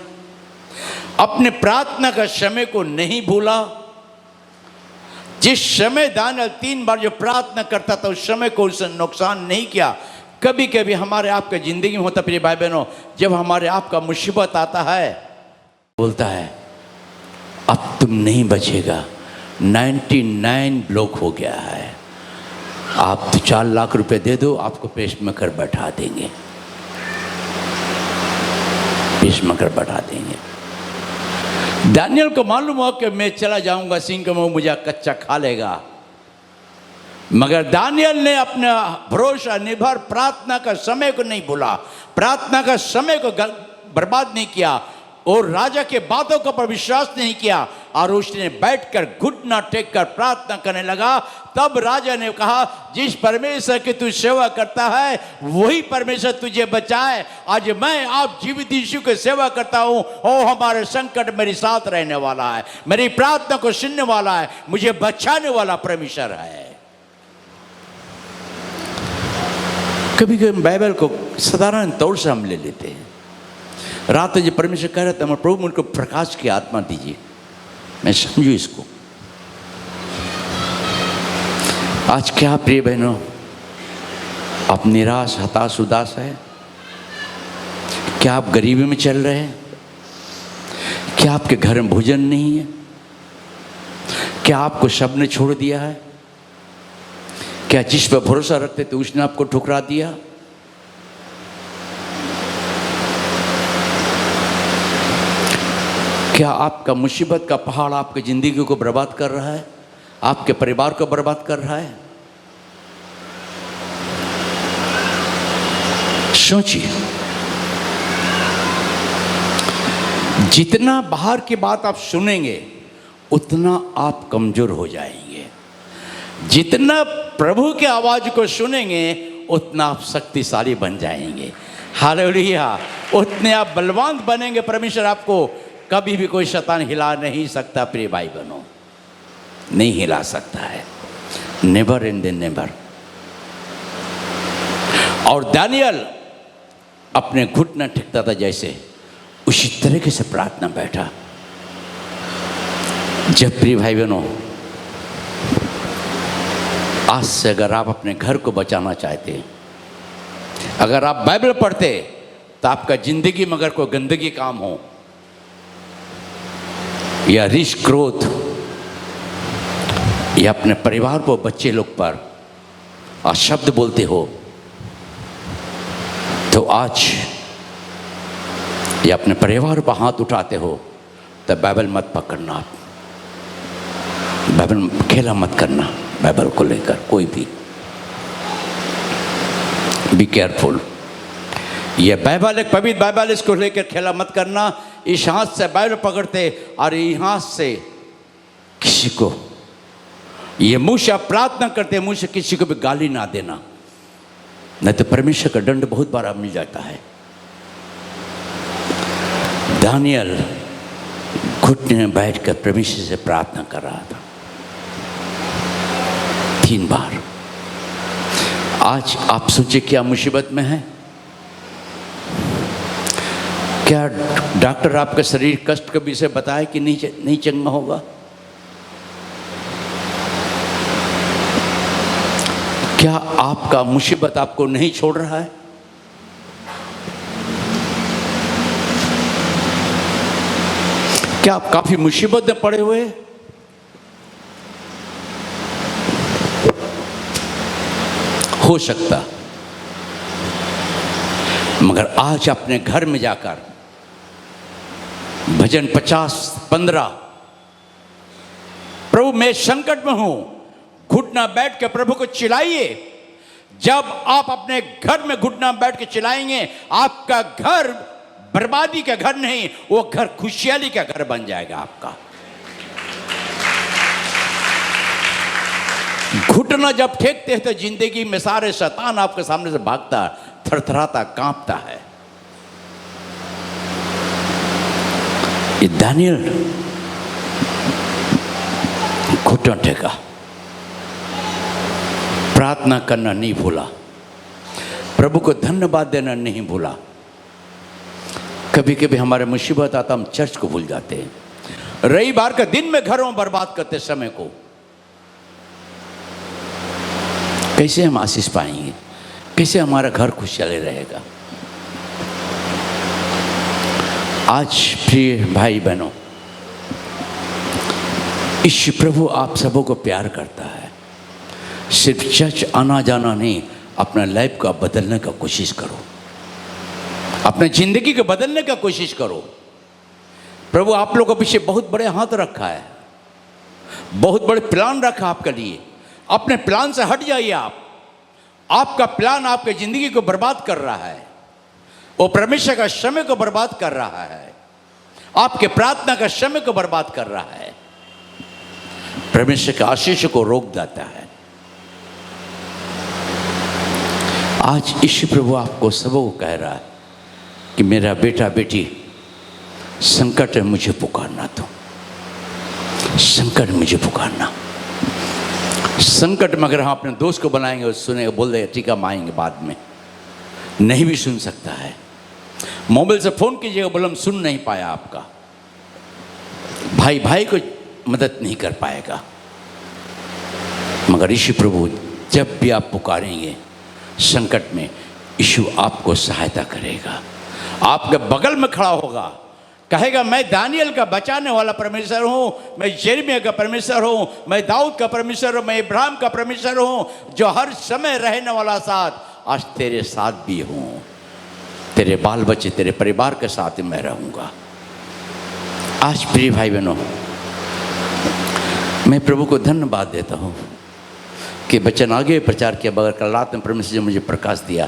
अपने प्रार्थना का समय को नहीं भूला। जिस समय दानियल 3 बार जो प्रार्थना करता था उस समय को उसने नुकसान नहीं किया। कभी कभी हमारे आपके जिंदगी में होता प्रिय भाई बहनों, जब हमारे आपका मुसीबत आता है, बोलता है अब तुम नहीं बचेगा, 99 ब्लॉक हो गया है, आप तो 4 लाख रुपए दे दो, आपको पेशमेकर बैठा देंगे, पेशमेकर बैठा देंगे। दानियल को मालूम हो कि मैं चला जाऊंगा, सिंह का मुंह मुझे कच्चा खा लेगा, मगर दानियल ने अपना भरोसा निर्भर प्रार्थना का समय को नहीं भूला, प्रार्थना का समय को बर्बाद नहीं किया, और राजा के बातों को पर विश्वास नहीं किया, और उसने बैठकर घुटना टेक कर प्रार्थना करने लगा। तब राजा ने कहा, जिस परमेश्वर की तू सेवा करता है वही परमेश्वर तुझे बचाए। आज मैं आप जीवित यीशु की सेवा करता हूँ, और हमारे संकट मेरे साथ रहने वाला है, मेरी प्रार्थना को सुनने वाला है, मुझे बचाने वाला परमेश्वर है। कभी कभी बाइबल को साधारण तौर से हम ले लेते हैं, रात जो परमेश्वर कह रहे थे, मैं प्रभु मुझको प्रकाश की आत्मा दीजिए, मैं समझू इसको। आज क्या प्रिय बहनों, आप निराश, हताश, उदास है? क्या आप गरीबी में चल रहे हैं? क्या आपके घर में भोजन नहीं है? क्या आपको सब ने छोड़ दिया है? क्या जिस पर भरोसा रखते थे उसने आपको ठुकरा दिया? क्या आपका मुसीबत का पहाड़ आपकी जिंदगी को बर्बाद कर रहा है, आपके परिवार को बर्बाद कर रहा है? सोचिए। जितना बाहर की बात आप सुनेंगे उतना आप कमजोर हो जाएंगे। जितना प्रभु की आवाज को सुनेंगे उतना आप शक्तिशाली बन जाएंगे। हालेलुया। उतने आप बलवान बनेंगे। परमेश्वर आपको कभी भी कोई शैतान हिला नहीं सकता। प्रिय भाई बहनों, नहीं हिला सकता है। Never in the never. और दानियल अपने घुटना टेकता था जैसे, उसी तरीके से प्रार्थना बैठा। जब प्रिय भाई बहनों, आज से अगर आप अपने घर को बचाना चाहते, अगर आप बाइबल पढ़ते, तो आपका जिंदगी में अगर कोई गंदगी काम हो या रीछ क्रोध या अपने परिवार को, बच्चे लोग पर अशब्द बोलते हो, तो आज या अपने परिवार पर हाथ उठाते हो, तो बाइबल मत पकड़ना। आप बाइबल खेला मत करना। बाइबल को लेकर कोई भी, बी केयरफुल। ये बाइबल एक पवित्र बाइबल, इसको लेकर खेला मत करना। इस हाथ से बाइबल पकड़ते और इस हाथ से किसी को, ये मुंह से आप प्रार्थना करते, मुंह से किसी को भी गाली ना देना, नहीं तो परमेश्वर का दंड बहुत बार मिल जाता है। दानियल घुटने में बैठकर परमेश्वर से प्रार्थना कर रहा था 3 बार। आज आप सोचिए, क्या मुसीबत में है? क्या डॉक्टर आपका शरीर कष्ट के विषय बताए कि नहीं चंगा होगा? क्या आपका मुसीबत आपको नहीं छोड़ रहा है? क्या आप काफी मुसीबत में पड़े हुए? हो सकता, मगर आज अपने घर में जाकर भजन 50-15, प्रभु मैं संकट में हूं, घुटना बैठ के प्रभु को चिल्लाइए। जब आप अपने घर में घुटना बैठ के चिल्लाएंगे, आपका घर बर्बादी का घर नहीं, वो घर खुशहाली का घर बन जाएगा आपका। घुटना जब टेकते हैं तो जिंदगी में सारे शैतान आपके सामने से भागता, थरथराता, कांपता है। ये दानियल घुटना टेका, प्रार्थना करना नहीं भूला, प्रभु को धन्यवाद देना नहीं भूला। कभी कभी हमारे मुसीबत आता, हम चर्च को भूल जाते हैं। रविवार का दिन में घरों में बर्बाद करते समय को, कैसे हम आशीष पाएंगे? कैसे हमारा घर खुशहाली रहेगा? आज प्रिय भाई बहनों, ईश्वर प्रभु आप सबों को प्यार करता है। सिर्फ चर्च आना जाना नहीं, अपना लाइफ को बदलने का कोशिश करो, अपने जिंदगी को बदलने का कोशिश करो। प्रभु आप लोगों के पीछे बहुत बड़े हाथ रखा है, बहुत बड़े प्लान रखा आपके लिए। अपने प्लान से हट जाइए। आपका प्लान आपके जिंदगी को बर्बाद कर रहा है, वो परमेश्वर का समय को बर्बाद कर रहा है, आपके प्रार्थना का समय को बर्बाद कर रहा है, परमेश्वर के आशीष को रोक देता है। आज ईश्वर प्रभु आपको सबको कह रहा है कि मेरा बेटा बेटी, संकट में मुझे पुकारना, तो संकट में मुझे पुकारना। संकट में अगर हम अपने दोस्त को बनाएंगे और सुनेंगे, बोल देगा ठीक है हम आएंगे बाद में, नहीं भी सुन सकता है। मोबाइल से फ़ोन कीजिएगा, बोले हम सुन नहीं पाया आपका। भाई भाई को मदद नहीं कर पाएगा, मगर यीशु प्रभु जब भी आप पुकारेंगे संकट में, यीशु आपको सहायता करेगा, आपके बगल में खड़ा होगा, कहेगा मैं दानियल का बचाने वाला परमेश्वर हूँ, मैं यिर्मयाह का परमेश्वर हूँ, मैं दाऊद का परमेश्वर हूँ, मैं इब्राहिम का परमेश्वर हूँ, जो हर समय रहने वाला साथ आज तेरे साथ भी हूँ, तेरे बाल बच्चे तेरे परिवार के साथ मैं रहूँगा। आज प्रिय भाई बहनों, मैं प्रभु को धन्यवाद देता हूँ कि वचन आगे प्रचार किया, बगैर कल रात में परमेश्वर ने मुझे प्रकाश दिया,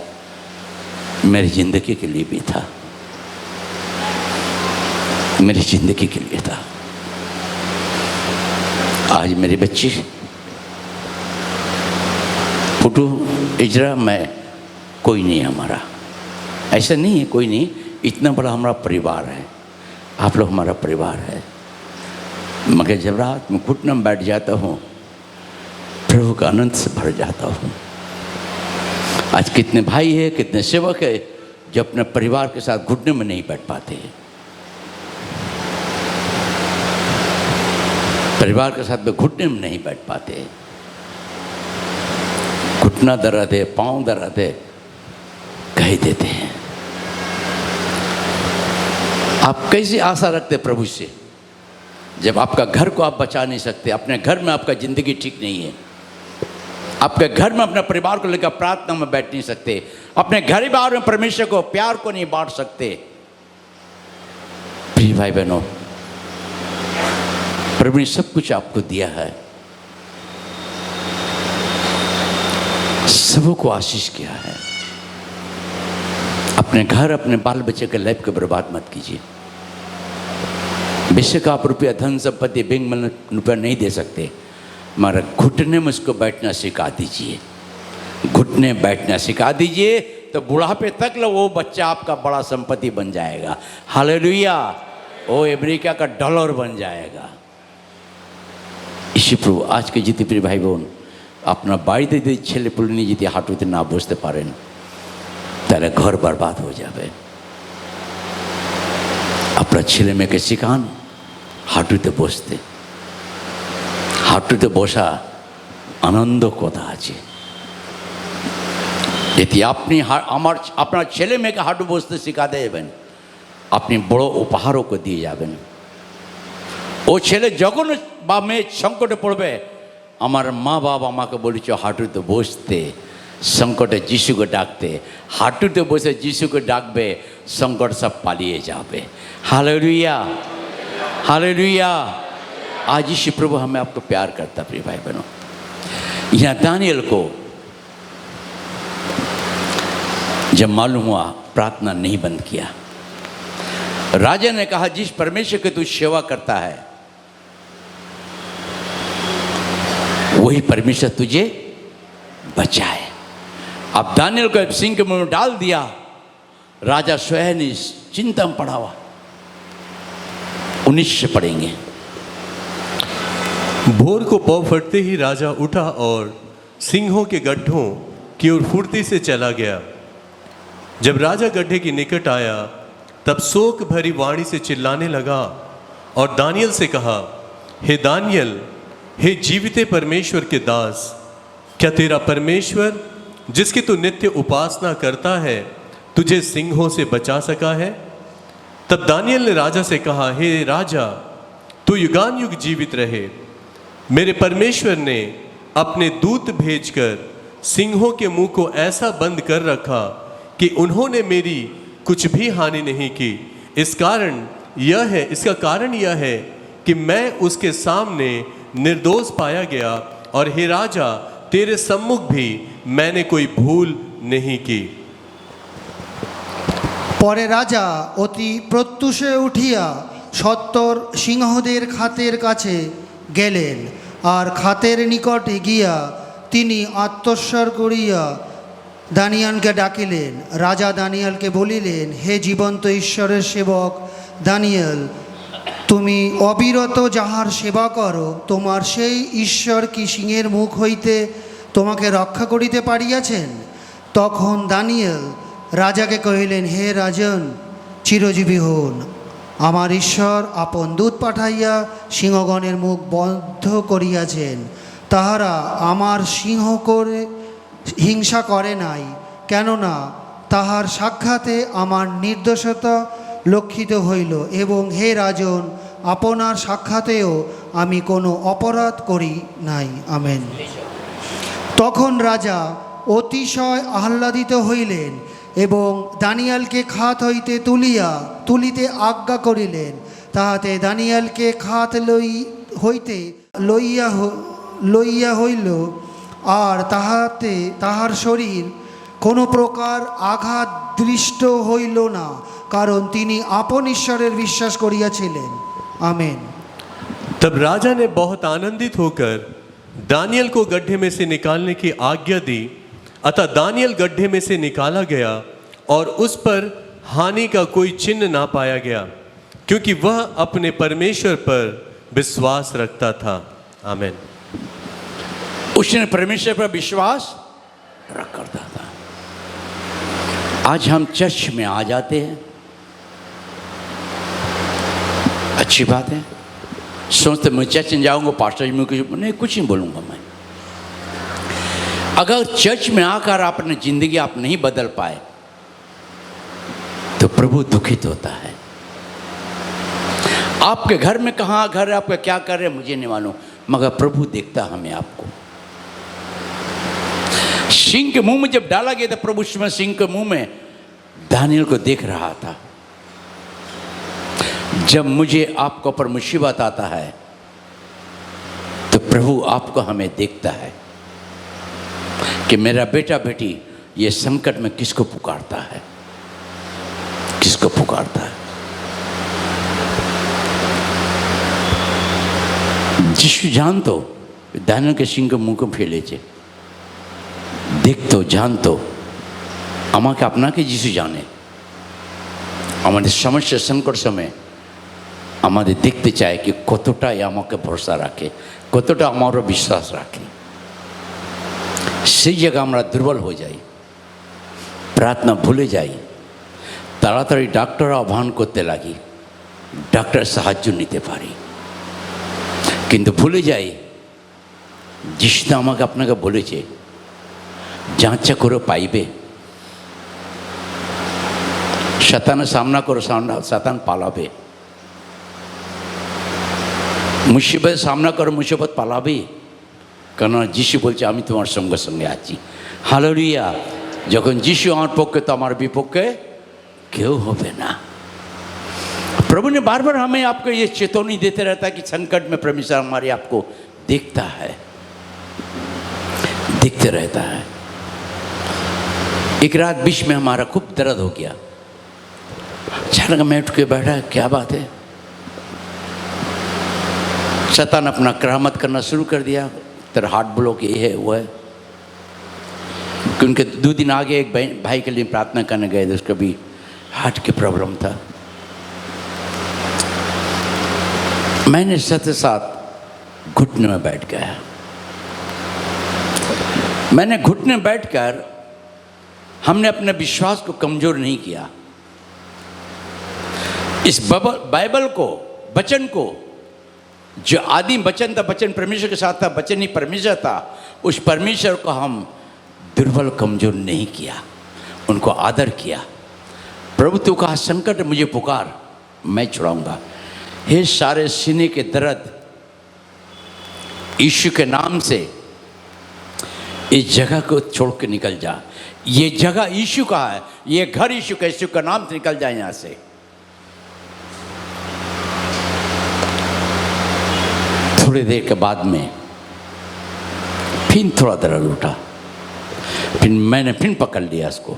मेरी ज़िंदगी के लिए भी था, मेरी ज़िंदगी के लिए था। आज मेरे बच्चे फुटू इजरा, मैं कोई नहीं हमारा, ऐसा नहीं है, कोई नहीं, इतना बड़ा हमारा परिवार है, आप लोग हमारा परिवार है। मगर जब रात में घुटने में बैठ जाता हूँ, प्रभु का आनंद से भर जाता हूँ। आज कितने भाई है, कितने सेवक है जो अपने परिवार के साथ घुटने में नहीं बैठ पाते, परिवार के साथ में घुटने में नहीं बैठ पाते, घुटना दर्द है, पाँव दर्द है, कह देते हैं। आप कैसी आशा रखते प्रभु से जब आपका घर को आप बचा नहीं सकते, अपने घर में आपका ज़िंदगी ठीक नहीं है, आपके घर में अपने परिवार को लेकर प्रार्थना में बैठ नहीं सकते, अपने घर बार में परमेश्वर को प्यार को नहीं बांट सकते। प्रिय भाई बहनों, प्रभु ने सब कुछ आपको दिया है, सबको आशीष किया है। अपने घर अपने बाल बच्चे के लाइफ को बर्बाद मत कीजिए। बेशक आप रुपया धन संपत्ति बैंक में रुपया नहीं दे सकते, मगर घुटने में उसको बैठना सिखा दीजिए, घुटने बैठना सिखा दीजिए, तो बुढ़ापे तक वो बच्चा आपका बड़ा संपत्ति बन जाएगा। हालेलुया, वो अमेरिका का डॉलर बन जाएगा। इसी प्रभु आज के जितने प्रिय भाई बहन अपना बाड़ीते যদি ছেলে পুলে নিয়ে যদি হাঁটুতে না বসতে পারেন তাহলে ঘর বরবাদ হয়ে যাবে। আপনার ছেলে মেয়েকে শেখান হাঁটুতে বসতে, হাঁটুতে বসা আনন্দ কথা আছে। যদি আপনি আপনার ছেলে মেয়েকে হাঁটু বসতে শেখাতে যাবেন, আপনি বড় উপহারও দিয়ে যাবেন। ও ছেলে যখন বা মেয়ে সংকটে পড়বে, আমার মা বাবা আমাকে বলেছে হাঁটুতে বসতে, সংকটে যিশুকে ডাকতে, হাঁটুতে বসে যিশুকে ডাকবে, সংকট সব পালিয়ে যাবে। Hallelujah, hallelujah. आज यीशु प्रभु हमें आपको प्यार करता। प्रिय भाई बहनों, यहाँ दानियल को जब मालूम हुआ, प्रार्थना नहीं बंद किया। राजा ने कहा जिस परमेश्वर की तू सेवा करता है वही परमेश्वर तुझे बचाए। अब दानियल को सिंह के मुंह में डाल दिया। राजा स्वयं ने चिंता में पड़ा हुआ। 19 से पढ़ेंगे। भोर को पौ फटते ही राजा उठा और सिंहों के गड्ढों की ओर फुर्ती से चला गया। जब राजा गड्ढे के निकट आया तब शोक भरी वाणी से चिल्लाने लगा और दानियल से कहा, हे दानियल, हे जीविते परमेश्वर के दास, क्या तेरा परमेश्वर जिसकी तू नित्य उपासना करता है तुझे सिंहों से बचा सका है? तब दानियल ने राजा से कहा, हे राजा, तू युगान युग जीवित रहे। मेरे परमेश्वर ने अपने दूत भेजकर सिंहों के मुंह को ऐसा बंद कर रखा कि उन्होंने मेरी कुछ भी हानि नहीं की। इसका कारण यह है कि मैं उसके सामने निर्दोष पाया गया और हे राजा, तेरे सम्मुख भी मैंने कोई भूल नहीं की। পরে রাজা অতি প্রত্যুষে উঠিয়া সত্তর সিংহদের খাতের কাছে গেলেন, আর খাতের নিকটে গিয়া তিনি আত্মস্বর করিয়া দানিয়ালকে ডাকিলেন। রাজা দানিয়ালকে বলিলেন, হে জীবন্ত ঈশ্বরের সেবক দানিয়াল, তুমি অবিরত যাহার সেবা করো, তোমার সেই ঈশ্বর কি সিংহের মুখ হইতে তোমাকে রক্ষা করিতে পারিয়াছেন? তখন দানিয়েল রাজাকে কহিলেন, হে রাজন, চিরজীবী হন। আমার ঈশ্বর আপন দূত পাঠাইয়া সিংহগণের মুখ বন্ধ করিয়াছেন, তাহারা আমার সিংহ করে হিংসা করে নাই, কেননা তাহার সাক্ষাতে আমার নির্দোষতা লক্ষিত হইল, এবং হে রাজন, আপনার সাক্ষাতেও আমি কোনো অপরাধ করি নাই। আমেন। তখন রাজা অতিশয় আহ্লাদিত হইলেন এবং দানিয়েলকে খাত হইতে তুলিতে আজ্ঞা করিলেন। তাহাতে দানিয়েলকে খাত হইতে লইয়া হইল, আর তাহাতে তাহার শরীর কোনো প্রকার আঘাত দৃষ্ট হইল না, কারণ তিনি আপন ঈশ্বরের বিশ্বাস করিয়াছিলেন। आमीन। तब राजा ने बहुत आनंदित होकर दानियल को गड्ढे में से निकालने की आज्ञा दी। अतः दानियल गड्ढे में से निकाला गया और उस पर हानि का कोई चिन्ह ना पाया गया, क्योंकि वह अपने परमेश्वर पर विश्वास रखता था। आमीन। उसने परमेश्वर पर विश्वास रख करता था। आज हम चर्च में आ जाते हैं, अच्छी बात है। सोचते मैं चर्च में जाऊंगा, पास्टर जी में कुछ नहीं बोलूंगा मैं। अगर चर्च में आकर अपनी जिंदगी आप नहीं बदल पाए तो प्रभु दुखित होता है। आपके घर में कहाँ घर है, आपका क्या कर रहे हैं मुझे नहीं मालूम, मगर प्रभु देखता हमें आपको। सिंह के मुंह में जब डाला गया था, प्रभु उसमें सिंह के मुंह में दानियल को देख रहा था। जब मुझे आपको पर मुसीबत आता है तो प्रभु आपको हमें देखता है कि मेरा बेटा बेटी ये संकट में किसको पुकारता है, किसको पुकारता है। जिसु जान तो दानियल के सिंह के मुंह को फेले छे, देख तो जान तो আমাকে আপনাকে যিশু জানে। আমাদের সমস্যা সংকট সময় আমাদের দেখতে চায় कि কতটা আমাকে ভরসা রাখে, কতটা আমারও বিশ্বাস রাখে। সেই জায়গা আমরা দুর্বল হয়ে যাই, প্রার্থনা ভুলে যাই, তাড়াতাড়ি ডাক্তার আহ্বান করতে লাগি, ডাক্তার সাহায্য নিতে পারি, কিন্তু ভুলে যাই যিশু আমাকে আপনাকে বলেছে যাঁচা করে পাইবে। শয়তানের সামনা করো, শয়তান পালাবে। মুসিবতের সামনা করো, মুসিবত পালাবে, কারণ যিশু বলছে আমি তোমার সঙ্গে সঙ্গে আছি। হালেলুয়া। যখন যিশু আমার পক্ষে তো আমার বিপক্ষে কেউ হবে না। प्रभु ने बार बार हमें आपको ये चेतावनी देते रहता है कि संकट में परमेश्वर हमारे आपको देखता है, देखते रहता है। एक रात बीच में हमारा खूब दर्द हो गया, अचानक मैं उठ के बैठा, क्या बात है। शैतान अपना करामत करना शुरू कर दिया, तेरा हार्ट ब्लॉक ये है वो है। उनके 2 दिन आगे एक भाई के लिए प्रार्थना करने गए थे, उसका भी हार्ट की प्रॉब्लम था। मैंने साथ साथ घुटने में बैठ गया। मैंने घुटने में बैठकर हमने अपने विश्वास को कमजोर नहीं किया। इस बाइबल को, वचन को, जो आदि वचन था, वचन परमेश्वर के साथ था, वचन ही परमेश्वर था, उस परमेश्वर को हम दुर्बल कमजोर नहीं किया, उनको आदर किया। प्रभु तू कहा संकट मुझे पुकार, मैं छुड़ाऊंगा। हे सारे सीने के दर्द यीशु के नाम से इस जगह को छोड़ के निकल जा। ये जगह यीशु का है, ये घर यीशु का, यीशु का नाम से निकल जाए यहाँ से। थोड़ी देर के बाद में फिर थोड़ा दर्द उठा, फिर मैंने फिर पकड़ लिया उसको,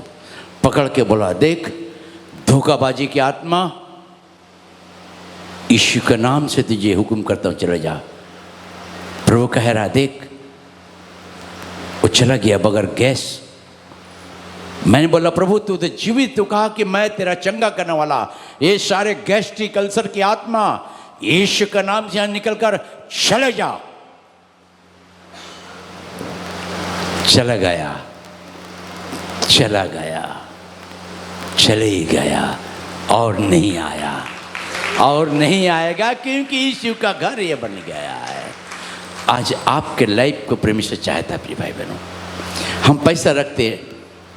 पकड़ के बोला देख धोखाबाजी की आत्मा, यीशु के नाम से तुझे हुक्म करता हूँ चले जा। प्रभु कह रहा देख, वो चला गया बगैर गैस। मैंने बोला प्रभु तू तो जीवित, तू कहा कि मैं तेरा चंगा करने वाला। ये सारे गैस्ट्रिक अल्सर की आत्मा यीशु का नाम से यहाँ निकल कर चले जा। चला गया, चला गया, चले ही गया, और नहीं आया और नहीं आएगा, क्योंकि यीशु का घर ये बन गया है। आज आपके लाइफ को परमेश्वर चाहता है। प्रिय भाई बहनों, हम पैसा रखते हैं,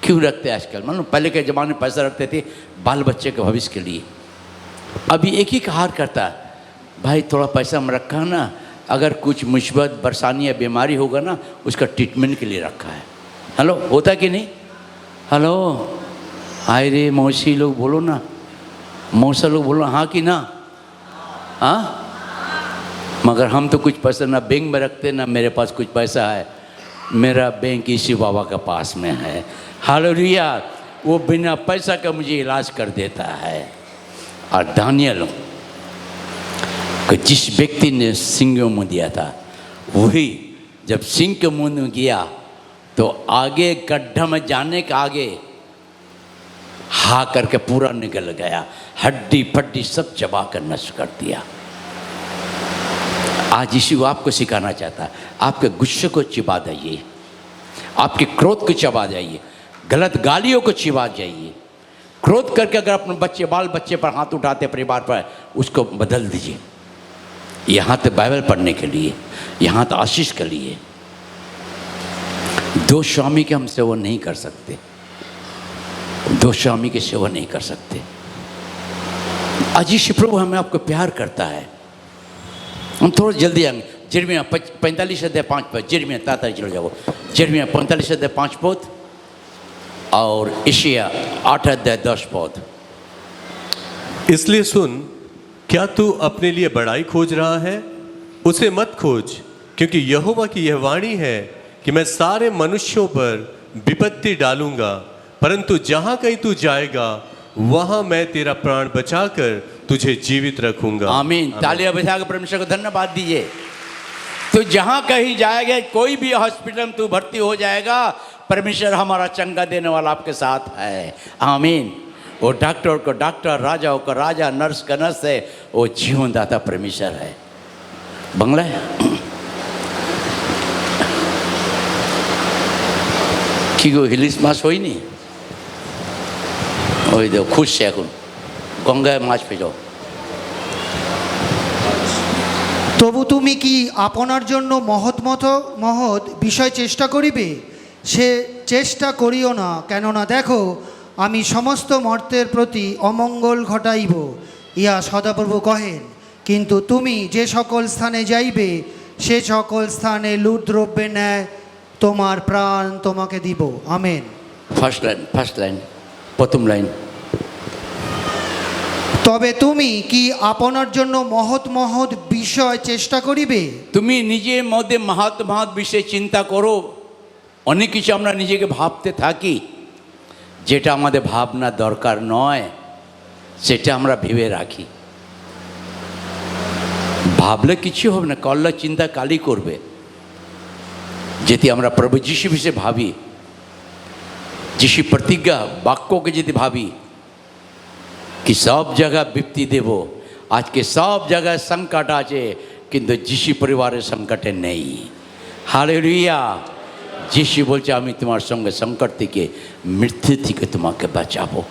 क्यों रखते हैं आजकल? मानो पहले के ज़माने में पैसा रखते थे बाल बच्चे के भविष्य के लिए। अभी एक ही कहार करता है, भाई थोड़ा पैसा हम रखा ना, अगर कुछ मुसीबत परेशानी या बीमारी होगा ना, उसका ट्रीटमेंट के लिए रखा है। हेलो, होता कि नहीं? हेलो, हाय रे मौसी लोग बोलो ना, मौसा लोग बोलो हाँ कि ना? हाँ। मगर हम तो कुछ पैसा ना बैंक में रखते ना मेरे पास कुछ पैसा है, मेरा बैंक यीशु बाबा के पास में है। हालेलुया, वो बिना पैसा का मुझे इलाज कर देता है। और दानियल को जिस व्यक्ति ने सिंह के मुँह दिया था, वही जब सिंह के मुँह में गया तो आगे गड्ढा में जाने के आगे हा करके पूरा निकल गया, हड्डी पट्टी सब चबा कर नष्ट कर दिया। आज यीशु आपको सिखाना चाहता है, आपके गुस्से को चिबा जाइए, आपके क्रोध को चिबा जाइए, गलत गालियों को चिबा जाइए। क्रोध करके अगर अपने बच्चे बाल बच्चे पर हाथ उठाते परिवार पर, उसको बदल दीजिए। यहाँ तो बाइबल पढ़ने के लिए, यहाँ तो आशीष के लिए। दो स्वामी के हम सेवा नहीं कर सकते, दो स्वामी की सेवा नहीं कर सकते। आज यीशु प्रभु हमें आपको प्यार करता है। हम थोड़ा जल्दी आएंगे। यिर्मयाह 45 अध्याय 5 पद, यिर्मयाह ताता चलो जाओ, यिर्मयाह 45 अध्याय 5 पद और यशायाह 8 अध्याय 10 पद। इसलिए सुन, क्या तू अपने लिए बड़ाई खोज रहा है? उसे मत खोज, क्योंकि यहोवा की यह वाणी है कि मैं सारे मनुष्यों पर विपत्ति डालूंगा, परंतु जहां कहीं तू जाएगा वहां मैं तेरा प्राण बचाकर तुझे जीवित रखूंगा। आमीन। तालियां बजाकर परमेश्वर को धन्यवाद दीजिए। तो जहां कहीं जाएगा, कोई भी हॉस्पिटल में तू भर्ती हो जाएगा, परमेश्वर हमारा चंगा देने वाला आपके साथ है। आमीन। वो डॉक्टर को डॉक्टर, राजाओं का राजा, नर्स का नर्स है, वो जीवनदाता परमेश्वर है। बांग्ला কি গো ইলিশ মাছ হয়নি? ওই দেখো খুঁজছে এখন, গঙ্গায় মাছ পেয়েও। তবু তুমি কি আপনার জন্য মহৎ বিষয় চেষ্টা করিবে? সে চেষ্টা করিও না, কেননা দেখো আমি সমস্ত মর্তের প্রতি অমঙ্গল ঘটাইব, ইয়া সদাপ্রভু কহেন। কিন্তু তুমি যে সকল স্থানে যাইবে, সে সকল স্থানে লুটদ্রব্যে ন্যায় তোমার প্রাণ তোমাকে দিব। আমেন। ফার্স্ট লাইন প্রথম লাইন। তবে তুমি কি আপনার জন্য মহৎ বিষয় চেষ্টা করিবে? তুমি নিজের মধ্যে মহৎ বিষয়ে চিন্তা করো। অনেক কিছু আমরা নিজেকে ভাবতে থাকি, যেটা আমাদের ভাবনা দরকার নয়, সেটা আমরা ভেবে রাখি। ভাবলে কিছু হবে না, করলে চিন্তা কালই করবে। যদি আমরা প্রভু যিশু বিষয়ে ভাবি, যিশু প্রতিজ্ঞা বাক্যকে যদি ভাবি कि सब जगह विपत्ति देव, आज के सब जगह संकट आछे, किन्तु যিশু परिवारेर संकटे नहीं। हालेलुया। যিশু बोलছে আমি তোমার সঙ্গে संकट থেকে, मृत्यु থেকে তোমাকে বাঁচাবো।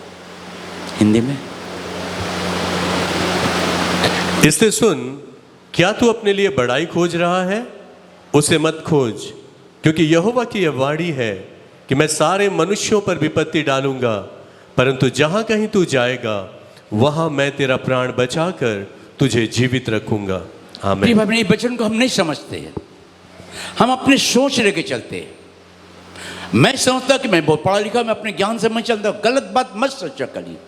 हिंदी में इसलिए सुन, क्या तू अपने लिए बड़ाई खोज रहा है? उसे मत खोज, क्योंकि यहोवा की यह वाणी है कि मैं सारे मनुष्यों पर विपत्ति डालूंगा, परंतु जहां कहीं तू जाएगा वहां मैं तेरा प्राण बचाकर तुझे जीवित रखूंगा। आमीन। भाई इस वचन को हम नहीं समझते हैं, हम अपने सोच लेके चलते हैं। मैं समझता कि मैं बहुत पढ़ा लिखा, मैं अपने ज्ञान से मैं चलता हूं। गलत बात मत सोचा करिए।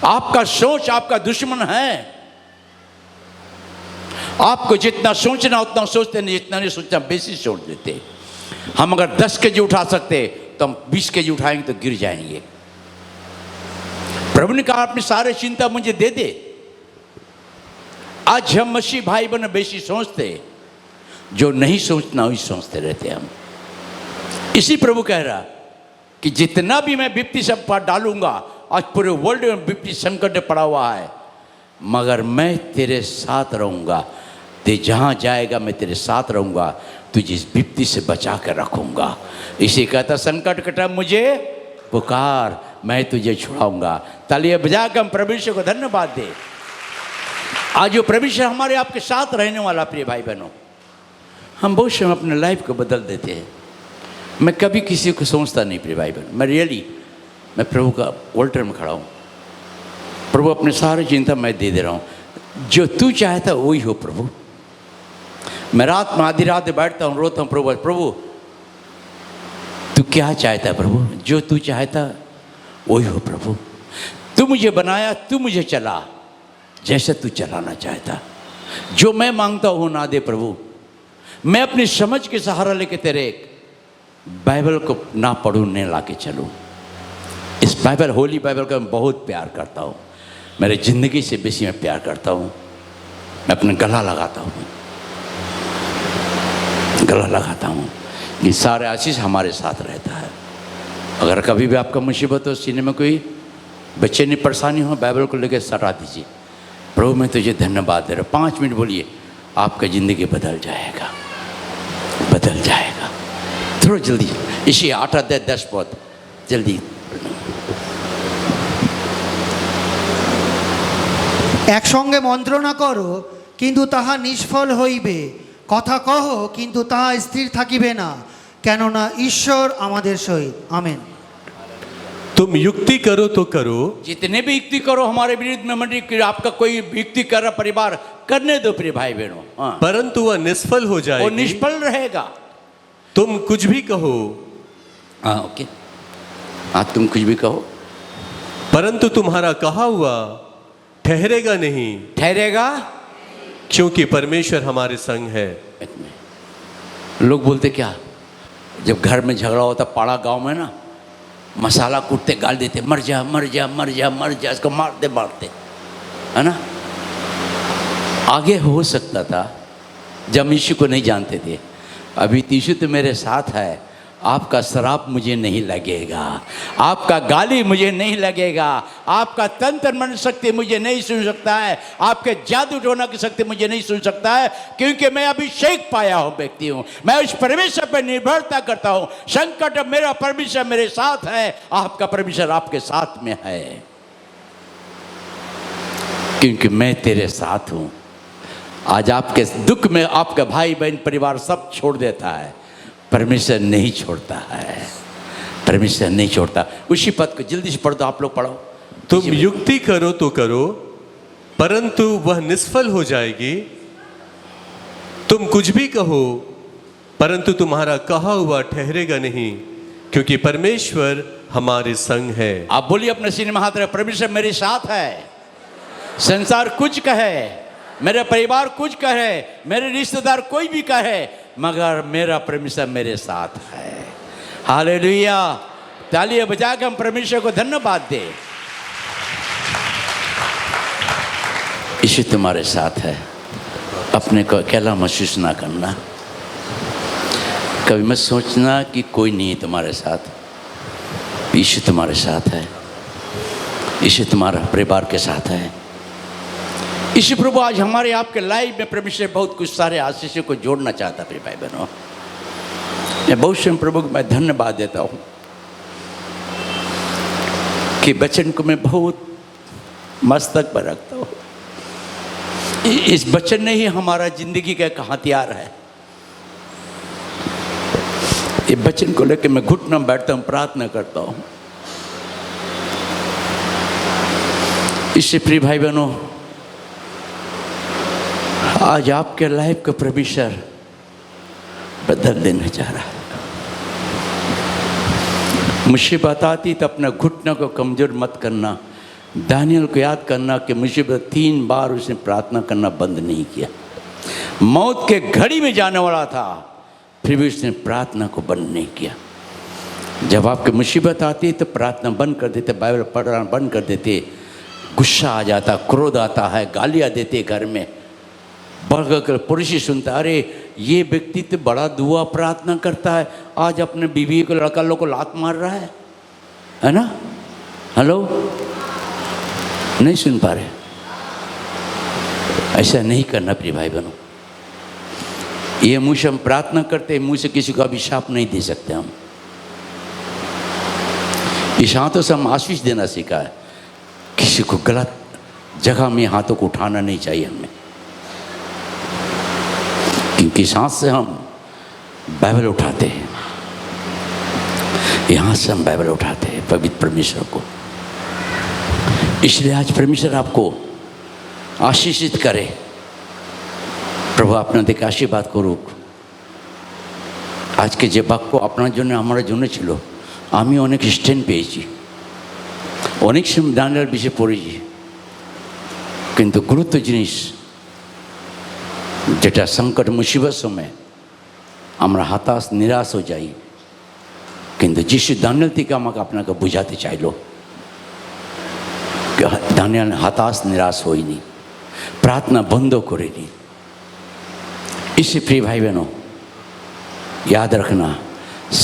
आपका सोच आपका दुश्मन है। आपको जितना सोचना उतना सोचते नहीं, जितना नहीं सोचना बेसी सोच देते। हम अगर 10 केजी उठा सकते तो हम 20 केजी उठाएंगे तो गिर जाएंगे। प्रभु ने कहा अपनी सारे चिंता मुझे दे दे। आज हम मसीह भाई बहन बेसी सोचते, जो नहीं सोचना वही सोचते रहते हम। इसी प्रभु कह रहा कि जितना भी मैं विपत्ति सब पर डालूंगा, आज पूरे वर्ल्ड में विपत्ति संकट पड़ा हुआ है, मगर मैं तेरे साथ रहूंगा। ते जहाँ जाएगा मैं तेरे साथ रहूंगा, तुझे इस विपत्ति से बचा कर रखूंगा। इसी कहता संकट के टाइम मुझे पुकार, मैं तुझे छुड़ाऊंगा। तालियां बजाकर हम परमेश्वर को धन्यवाद दे। आज जो परमेश्वर हमारे आपके साथ रहने वाला, प्रिय भाई बहनों, हम बहुत समय अपने लाइफ को बदल देते हैं। मैं कभी किसी को सोचता नहीं प्रिय भाई बहन, मैं प्रभु का ऑल्टर में खड़ा हूँ। प्रभु अपने सारी चिंता मैं दे रहा हूँ, जो तू चाहता वही हो प्रभु। मैं रात में आधी रात में बैठता हूँ, रोता हूँ, प्रभु तू क्या चाहता है प्रभु, जो तू चाहता वही हो प्रभु। तू मुझे बनाया, तू मुझे चला जैसे तू चलाना चाहता। जो मैं मांगता हूँ ना दे प्रभु। मैं अपनी समझ के सहारा लेके तेरे बाइबल को ना पढ़ूँ न ला के चलूँ। इस बाइबल, होली बाइबल का मैं बहुत प्यार करता हूँ। मेरे ज़िंदगी से बेसी मैं प्यार करता हूँ। मैं अपने गला लगाता हूँ, गला लगाता हूँ। ये सारे आशीष हमारे साथ रहता है। अगर कभी भी आपका मुसीबत हो, सीने में कोई बेचैनी परेशानी हो, बाइबल को लेकर सटा दीजिए। प्रभु मैं तुझे धन्यवाद दे रहा हूँ। 5 मिनट बोलिए, आपका ज़िंदगी बदल जाएगा, बदल जाएगा। थोड़ा जल्दी, इसी 8 अध्याय 10 पद जल्दी। একসঙ্গে মন্ত্রণা করো কিন্তু তাহা নিষ্ফল হইবে, কথা কহ কিন্তু তাহা স্থির থাকিবে না, কেননা ঈশ্বর আমাদের সহিত। আমেন। तुम युक्ति करो तो करो, जितने भी युक्ति करो हमारे विरुद्ध में मंडली की, आपका कोई युक्ति कर रहा परिवार, करने दो प्रिय भाई बहनों। हाँ, परंतु वह निष्फल हो वो जाएगी। निष्फल रहेगा। तुम कुछ भी कहो, हाँ ओके, हाँ तुम कुछ भी कहो, परंतु तुम्हारा कहा हुआ ठहरेगा नहीं, ठहरेगा। क्योंकि परमेश्वर हमारे संग है। लोग बोलते क्या, जब घर में झगड़ा होता, पाड़ा गांव में ना, मसाला कूटते गाल देते, मर जा मर जा मर जा मर जा, इसको मारते मारते, है ना। आगे हो सकता था जब यीशु को नहीं जानते थे। अभी यीशु तो मेरे साथ है, आपका श्राप मुझे नहीं लगेगा, आपका गाली मुझे नहीं लगेगा, आपका तंत्र मन शक्ति मुझे नहीं सुन सकता है, आपके जादू टोना की शक्ति मुझे नहीं सुन सकता है, क्योंकि मैं अभिषेक पाया हूँ व्यक्ति हूँ। मैं उस परमेश्वर पर निर्भरता करता हूँ। संकट में मेरा परमेश्वर मेरे साथ है, आपका परमेश्वर आपके साथ में है, क्योंकि मैं तेरे साथ हूँ। आज आपके दुख में आपका भाई बहन परिवार सब छोड़ देता है, परमेश्वर नहीं छोड़ता है, परमेश्वर नहीं छोड़ता। उसी पद को जल्दी से पढ़ दो, आप लोग पढ़ो। तुम युक्ति करो तो करो, परंतु वह निष्फल हो जाएगी। तुम कुछ भी कहो, परंतु तुम्हारा कहा हुआ ठहरेगा नहीं, क्योंकि परमेश्वर हमारे संग है। आप बोलिए अपने सीने में हाथ रखे, परमेश्वर मेरे साथ है। संसार कुछ कहे, मेरा परिवार कुछ कहे, मेरे रिश्तेदार कोई भी कहे, मगर मेरा परमेश्वर मेरे साथ है। हालेलुया। तालियां बजाकर हम परमेश्वर को धन्यवाद दे। यीशु तुम्हारे साथ है, अपने को अकेला महसूस ना करना। कभी मत सोचना कि कोई नहीं है तुम्हारे साथ। यीशु तुम्हारे साथ है, यीशु तुम्हारा परिवार के साथ है। यीशु प्रभु आज हमारे आपके लाइफ में परमेश्वर बहुत कुछ सारे आशीषों को जोड़ना चाहता है। भाई बहनों, मैं बहुत से प्रभु को मैं धन्यवाद देता हूँ कि वचन को मैं बहुत मस्तक पर रखता हूँ। इस वचन ने ही हमारा जिंदगी का एक हथियार है। ये वचन को लेकर मैं घुटना बैठता हूँ, प्रार्थना करता हूँ। इससे प्रिय भाई बहनों, आज आपके लाइफ का परमेश्वर बदल देना चाह रहा है। मुसीबत आती तो अपना घुटना को कमजोर मत करना। दानियल को याद करना कि मुसीबत 3 बार उसने प्रार्थना करना बंद नहीं किया। मौत के घड़ी में जाने वाला था, फिर भी उसने प्रार्थना को बंद नहीं किया। जब आपकी मुसीबत आती तो प्रार्थना बंद कर देते, बाइबल पढ़ना बंद कर देते, गुस्सा आ जाता, क्रोध आता है, गालियाँ देते घर में, बढ़कर पुरुष ही सुनता, अरे ये व्यक्ति तो बड़ा दुआ प्रार्थना करता है, आज अपने बीवी को लड़का लोग को लात मार रहा है ना। हेलो, नहीं सुन पा रहे? ऐसा नहीं करना प्रिय भाई बहनों। ये मुँह से हम प्रार्थना करते हैं, मुँह से किसी को अभिशाप नहीं दे सकते हम। इस हाथों से हम आशीष देना सीखा है। किसी को गलत जगह में हाथों को उठाना नहीं चाहिए हमें, क्योंकि इस हाथ से हम बाइबल उठाते हैं, यहाँ से हम बाइबल उठाते हैं पवित्र परमेश्वर को। इसलिए आज परमेश्वर आपको आशीषित करे। प्रभु আপনাদেরকে আশীর্বাদ করুক। আজকে যে বাক্য আপনার জন্য আমার জন্য ছিল, আমি অনেক স্ট্রেন্থ পেয়েছি, অনেক সময় দানের বিষয়ে পড়েছি, কিন্তু গুরুত্ব জিনিস যেটা সংকট মুসিবত সময় আমরা হতাশ নিরাশ হয়ে যাই, কিন্তু যিশু দানিয়েল থেকে আমাকে আপনাকে বোঝাতে চাইলো कि दानियल हताश निराश होइनी, प्रार्थना बंद करेनी। इसी प्रिय भाई बहनों, याद रखना,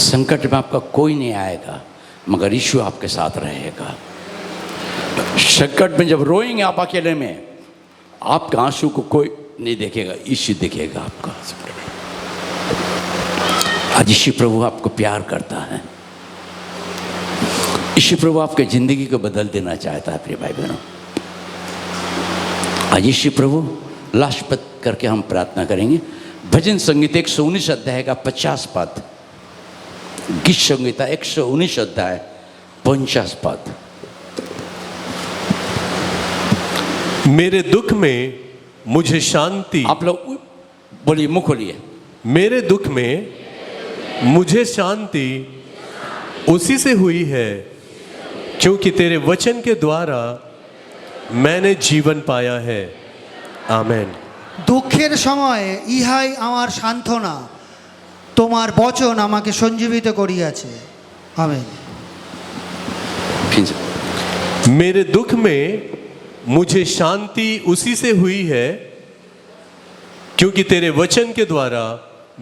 संकट में आपका कोई नहीं आएगा मगर यीशु आपके साथ रहेगा। संकट में जब रोएंगे आप अकेले में, आपके आंसू को कोई नहीं देखेगा, यीशु देखेगा आपका। आज यीशु प्रभु आपको प्यार करता है, यीशु प्रभु आपके ज़िंदगी को बदल देना चाहता है। प्रिय भाई बहनों, आज यीशु प्रभु लास्ट पद करके हम प्रार्थना करेंगे। भजन संगीता 119 अध्याय का 50 पद, गीत संगीता 119 अध्याय 50 पद। मेरे दुख में मुझे शांति, आप लोग बोलिए, मुख खोलिए। मेरे दुख में मुझे शांति उसी से हुई है क्योंकि तेरे वचन के द्वारा मैंने जीवन पाया है। आमेन। দুঃখের সময়ে ইহাই আমার সান্ত্বনা, তোমার বচন আমাকে সঞ্জীবিত করিয়াছে। আমেন। मेरे दुख में मुझे शांति उसी से हुई है क्योंकि तेरे वचन के द्वारा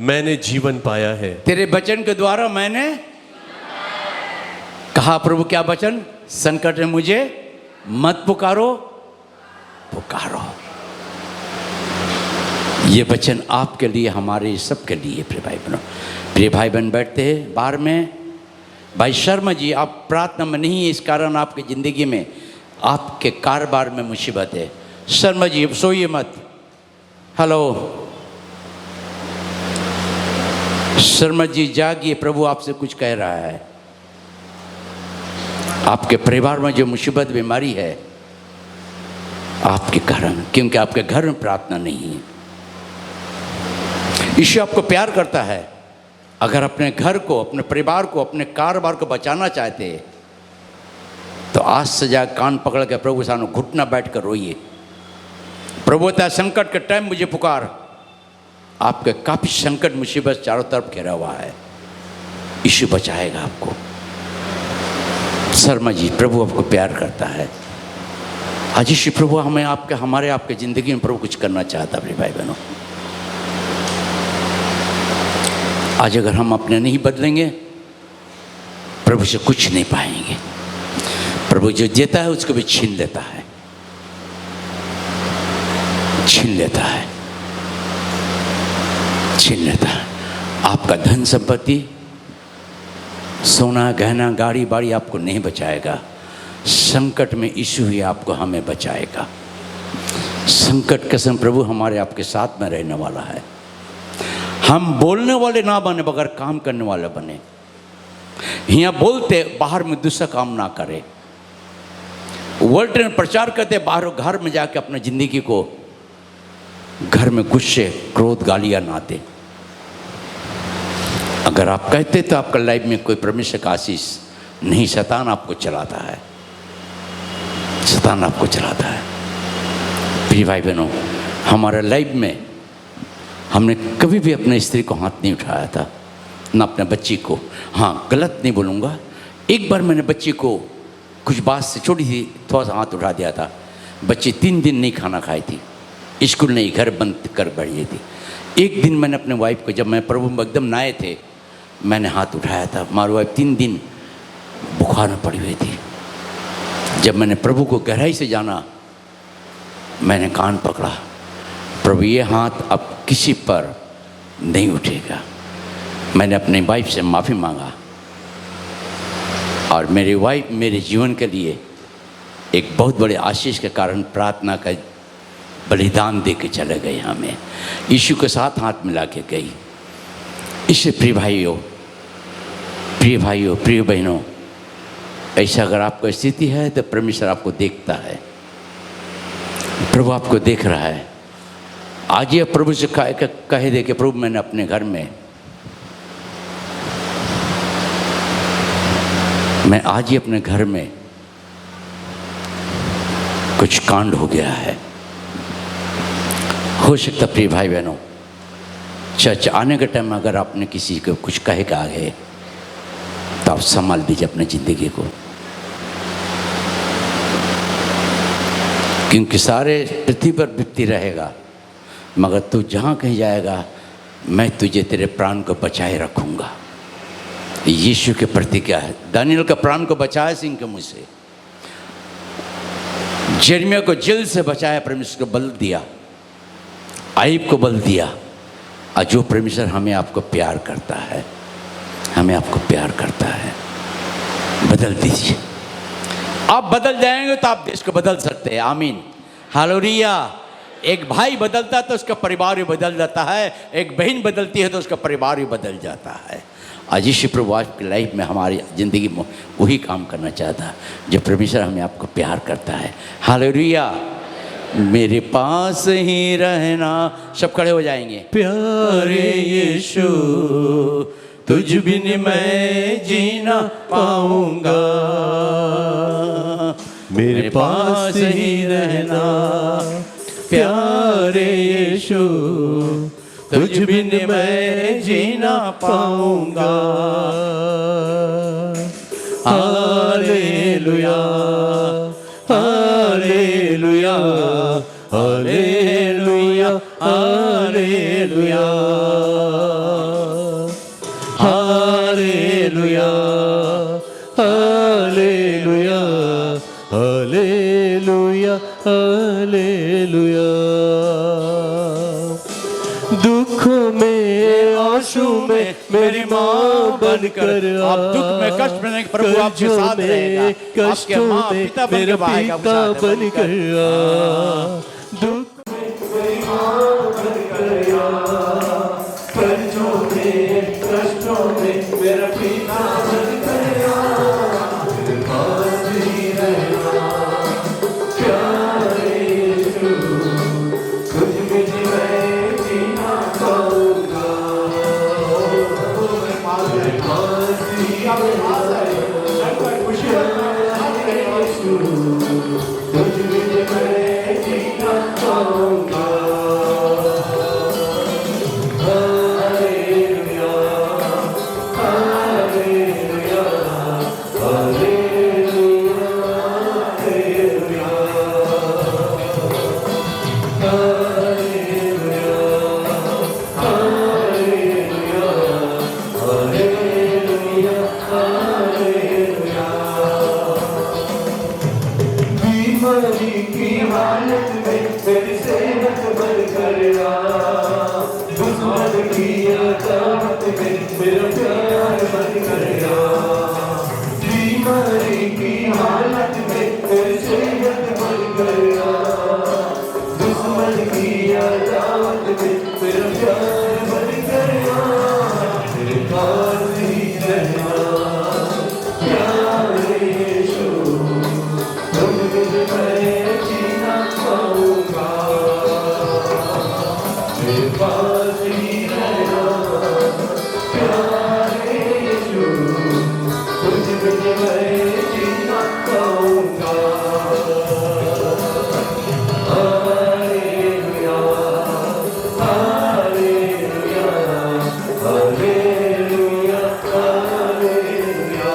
मैंने जीवन पाया है। तेरे वचन के द्वारा मैंने कहा, प्रभु क्या वचन? संकट में मुझे मत पुकारो, पुकारो। ये वचन आपके लिए, हमारे सबके लिए। प्रिय भाई बहनों, प्रिय भाई बहन बैठते हैं बाहर में। भाई शर्मा जी, आप प्रार्थना में नहीं है, इस कारण आपकी ज़िंदगी में, आपके कारोबार में मुसीबत है। शर्मा जी अब सोइए मत। हेलो शर्मा जी, जागिए, प्रभु आपसे कुछ कह रहा है। आपके परिवार में जो मुसीबत बीमारी है आपके कारण, क्योंकि आपके घर में प्रार्थना नहीं है। यीशु आपको प्यार करता है। अगर अपने घर को, अपने परिवार को, अपने कारोबार को बचाना चाहते हैं तो आज से जा कान पकड़ के प्रभु सामने घुटना बैठ कर रोइए। प्रभु त्या संकट के टाइम मुझे पुकार। आपके काफ़ी संकट मुसीबत चारों तरफ घेरा हुआ है, यीशु बचाएगा आपको। शर्मा जी, प्रभु आपको प्यार करता है। आज यीशु प्रभु हमें हमारे आपके ज़िंदगी में प्रभु कुछ करना चाहता है। मेरे भाई बहनों, आज अगर हम अपने नहीं बदलेंगे प्रभु से कुछ नहीं पाएंगे। प्रभु जो देता है उसको भी छीन लेता है, छीन लेता है, छीन लेता है। आपका धन संपत्ति, सोना गहना गाड़ी बाड़ी आपको नहीं बचाएगा। संकट में यीशु ही आपको, हमें बचाएगा। संकट के समय प्रभु हमारे आपके साथ में रहने वाला है। हम बोलने वाले ना बने मगर काम करने वाले बने। यहाँ बोलते बाहर में दूसरा काम ना करे। वर्ल्ड में प्रचार करते बाहर घर में जाके अपने ज़िंदगी को घर में गुस्से क्रोध गालियाँ ना दे। अगर आप कहते तो आपका लाइफ में कोई परमेश्वर का आशीष नहीं, शैतान आपको चलाता है, शैतान आपको चलाता है। प्रिय भाई बहनों, हमारे लाइफ में हमने कभी भी अपने स्त्री को हाथ नहीं उठाया था, ना अपने बच्ची को। हाँ, गलत नहीं बोलूँगा, एक बार मैंने बच्ची को कुछ बात से छोटी सी थोड़ा सा हाथ उठा दिया था। बच्ची 3 दिन नहीं खाना खाई थी, स्कूल नहीं, घर बंद कर बैठ गई थी। एक दिन मैंने अपने वाइफ को, जब मैं प्रभु में एकदम नए थे, मैंने हाथ उठाया था। हमारी वाइफ 3 दिन बुखार में पड़ी हुई थी। जब मैंने प्रभु को गहराई से जाना, मैंने कान पकड़ा, प्रभु ये हाथ अब किसी पर नहीं उठेगा। मैंने अपनी वाइफ से माफ़ी मांगा। और मेरी वाइफ मेरे जीवन के लिए एक बहुत बड़े आशीष के कारण प्रार्थना का बलिदान दे के चले गए हमें, यीशु के साथ हाथ मिला के गई। इससे प्रिय भाइयों, प्रिय बहनों, ऐसा अगर आपको स्थिति है तो परमेश्वर आपको देखता है, प्रभु आपको देख रहा है। आज ये प्रभु से कह दे कि प्रभु मैंने अपने घर में, मैं आज ही अपने घर में कुछ कांड हो गया है। हो सकता प्रिय भाई बहनों, चर्च आने के टाइम में अगर आपने किसी को कुछ कहे का आगे तो आप संभाल दीजिए अपनी ज़िंदगी को, क्योंकि सारे पृथ्वी पर विपत्ति रहेगा, मगर तू जहाँ कहीं जाएगा मैं तुझे तेरे प्राण को बचाए रखूँगा। यीशु के प्रतिज्ञा है। दानियल का प्राण को बचाया सिंह के मुँह से, यिर्मयाह को जेल से बचाया, परमेश्वर को बल दिया, आयब को बल दिया। और जो परमेश्वर हमें आपको प्यार करता है, हमें आपको प्यार करता है, बदल दीजिए। आप बदल जाएंगे तो आप देश को बदल सकते हैं। आमीन, हालेलुया। एक भाई बदलता है तो उसका परिवार भी बदल जाता है, एक बहन बदलती है तो उसका परिवार भी बदल जाता है। आज यीशु प्रभु आपकी लाइफ में, हमारी ज़िंदगी में वही काम करना चाहता है जो परमेश्वर हमें आपको प्यार करता है। हालेलुया। मेरे पास ही रहना, सब खड़े हो जाएंगे। प्यारे यीशु तुझ बिन मैं जीना पाऊंगा, मेरे पास ही रहना। प्यारे यीशु तुझ बिन मैं जीना पाऊंगा। Hallelujah, hallelujah, hallelujah, hallelujah, hallelujah, hallelujah, hallelujah, hallelujah. दुखों में, आंसू में मेरी माँ बनकर, आप दुख में, कष्ट में, प्रभु आपके साथ रहेगा। आपके माँ पिता मेरा पिता बनकर, दुख में मेरी माँ बनकर, कर्जों में, कष्टों में मेरा पिता बनकर, मेरे पास ही रहना। प्यारे यीशु तुझ बिन मैं जीना पाऊंगा। मेरे पास ही रहना। यीशु तुझ बिन मैं जीना पाऊंगा। हालेलुया, हालेलुया, हालेलुया, बीमारी की हालत में मेरी सेहत बनकर आ, दुश्मन की अदावत में मेरा प्यार बनकर आ। बीमारी की हालत में मेरी सेहत बनकर आ, दुश्मन की अदावत में मेरा प्यार बनकर आ। मेरे पास ही रहना। प्यारे यीशु तुझ बिन मैं जीना पाऊंगा। मेरे पास ही रहना। प्यारे यीशु तुझ बिन मैं जीना पाऊंगा। Hallelujah, hallelujah, hallelujah, hallelujah,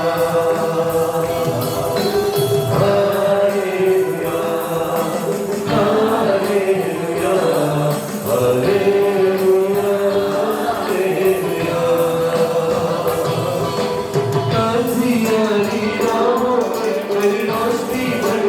hallelujah, hallelujah, hallelujah, hallelujah. अंधियारी राहों में मेरी रोशनी बन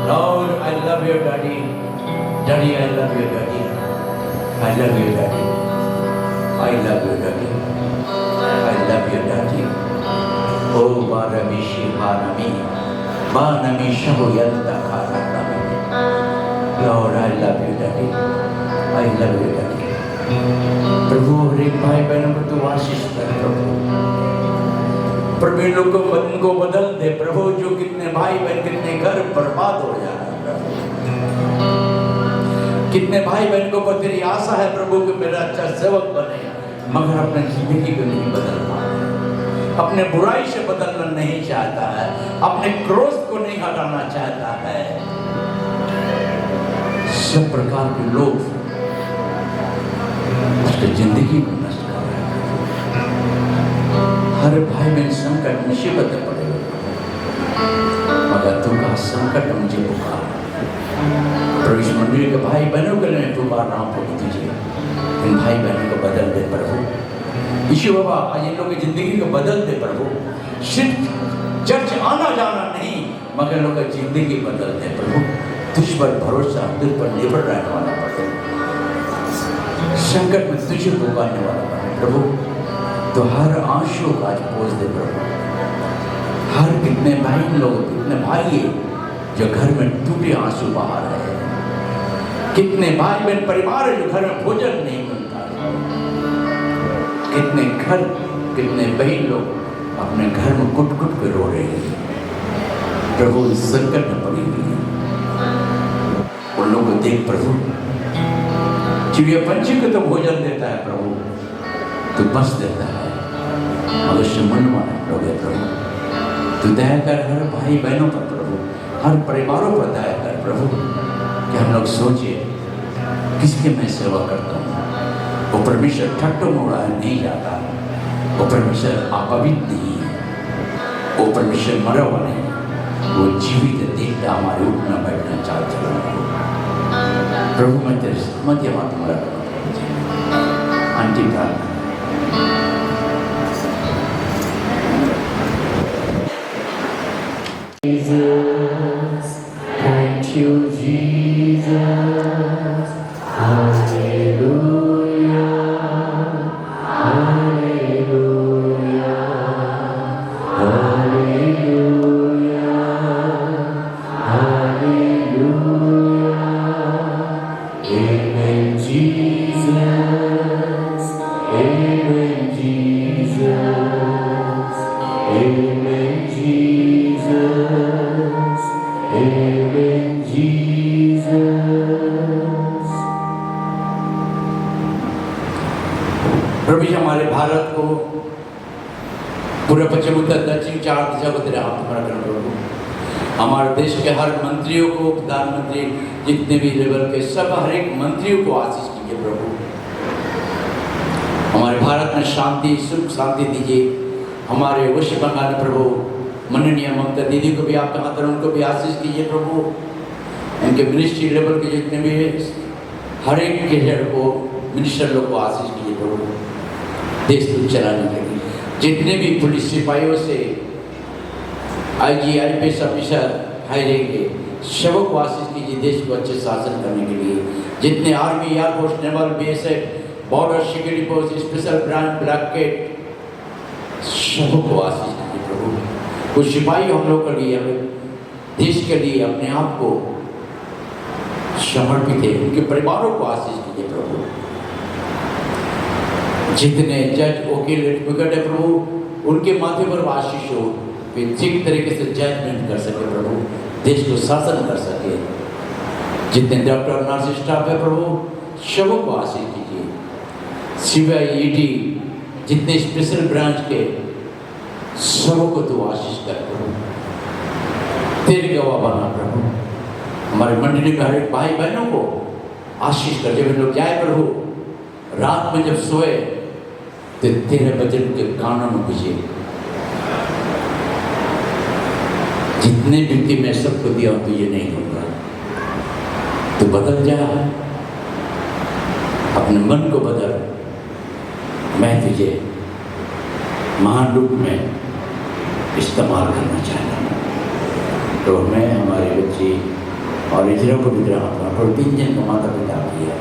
Lord, I love you, Daddy. Daddy, I love you, Daddy. I love you, Daddy. I love you, Daddy. I love you, Daddy. Oh, Barami Shivanami. Banami Shahoyanta Karanami. Lord, I love you, Daddy. I love you, Daddy. प्रभु हर एक भाई बहनों को तू आशीष कर प्रभु। प्रभु इन लोगों को मन को बदल दे प्रभु। जो कितने भाई बहन कितने घर बर्बाद हो जा रहे हैं प्रभु। कितने भाई बहन को तेरी आशा है प्रभु कि मेरा अच्छा सेवक बने, मगर अपने जिंदगी को नहीं बदल पा रहे, अपने बुराई से बदलना नहीं चाहता है, अपने क्रोध को नहीं हटाना चाहता है। सब प्रकार के लोग उसकी जिंदगी को नष्ट कर रहे हैं। हर भाई बहन संकट मुसीबत पड़े, मगर तू का संकट मुझे पुकार। प्रभु इस मंदिर के भाई बहनों के लिए मैं पुकार रहा हूँ प्रभु तुझे, इन भाई बहनों को बदल दे प्रभु। यीशु बाबा आज इन लोगों की जिंदगी को बदल दे प्रभु। सिर्फ चर्च आना जाना नहीं, मगर लोगों की जिंदगी बदल दे प्रभु। तुझ पर भरोसा, तुझ पर निर्भर रहने वाला पड़े, संकट में तुझे पुकारने वाला बने प्रभु। तो हर आंसू का आज पोंछ दे प्रभु। हर कितने भाई लोग, कितने भाई जो घर में टूटे आंसू बहा रहे हैं, कितने भाई बहन परिवार है जो घर में भोजन नहीं मिलता, कितने घर, कितने बहन लोग अपने घर में कुट कुट के रो रहे हैं प्रभु। संकट में पड़ी हुई है उन लोगों को देख प्रभु। चिड़िया पंछी को तो भोजन देता है प्रभु, तो बस देता है, मनुष्य मनमाना लोग है प्रभु। तू दया कर हर भाई बहनों पर प्रभु, हर परिवारों पर दया कर प्रभु, कि हम लोग सोचे किसके मैं सेवा करता हूँ। वो परमेश्वर ठट्टो मोड़ा नहीं जाता, वो परमेश्वर अपवित्र नहीं है, वो परमेश्वर मरा हुआ नहीं, वो जीवित देखता हमारे उठना बैठना चाल चलना। प्रभु मैं तेरे मध्य बात मरा अंतिम प्रार्थना। Thank you, Jesus. Hallelujah. Hallelujah. Hallelujah. Hallelujah. Amen, Jesus. Amen, Jesus. Amen, Jesus. Amen, Jesus. प्रभु जी हमारे भारत को, पूरे पश्चिम उत्तर दक्षिण चार दिशा को तेरे हाथ में रखना प्रभु। हमारे देश के हर मंत्रियों को, प्रधानमंत्री जितने भी लेवल के सब हर एक मंत्रियों को आशीष कीजिए प्रभु। हमारे भारत में शांति, सुख शांति दीजिए। हमारे वेस्ट बंगाल में प्रभु माननीय ममता दीदी को भी आपके हाथ में, उनको भी आशीष कीजिए प्रभु। इनके मिनिस्ट्री लेवल के जितने भी हर एक के हेड को, मिनिस्टर लोग को आशीष कीजिए प्रभु, देश को चलाने के लिए। जितने भी पुलिस सिपाहियों से IG IPS ऑफिसर हायरिंग के सबों को आशीष कीजिए देश को अच्छे शासन करने के लिए। जितने army, air force, naval, BSF, border security force, special branch, black cat, सबों को आशीष कीजिए प्रभु। कुछ सिपाही हम लोग के लिए, देश के लिए अपने आप को समर्पित है, उनके परिवारों को आशीष कीजिए प्रभु। जितने जज, वकील, एडवोकेट है प्रभु, उनके माथे पर आशीष हो, वे ठीक तरीके से जजमेंट कर सके प्रभु, देश को शासन कर सके। जितने डॉक्टर, नर्स स्टाफ है प्रभु, सबों को आशीष कीजिए। CBI, ED, जितने स्पेशल ब्रांच के सबों को तो आशीष कर प्रभु। तेरे गवाह बना प्रभु। हमारे मंडली में हर एक भाई बहनों को आशीष कर। जब लोग जाए प्रभु, रात में जब सोए तो तेरे वचन के कानों में बुझे। जितने व्यक्ति मैं सबको दिया हूं तुझे नहीं दूंगा, तो बदल जा, अपने मन को बदल। मैं तुझे महान रूप में इस्तेमाल करना चाहता हूँ। तो मैं हमारे बच्चे और इजरा को विद्रा और 3 जन को माता पिता किया,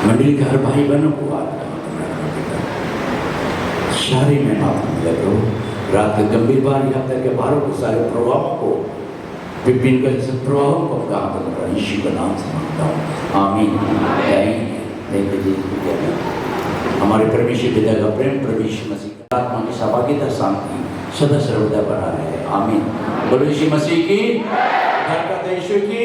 मंडली के हर भाई बहनों को सारे में माफ मिला करो। रात के गंभीर बारी हफ्ते के भारों को, सारे प्रभावों को, विभिन्न का प्रभावों को अपना हाथ में यीशु का नाम से मांगता हूँ, आमीन। हमारे परमेश्वर पिता का प्रेम, परमेश्वर मसीह का आत्मा की सहभागिता, शांति सदा सर्वदा बना रहे, आमीन। बोलो यीशु मसीह की, यीशु की।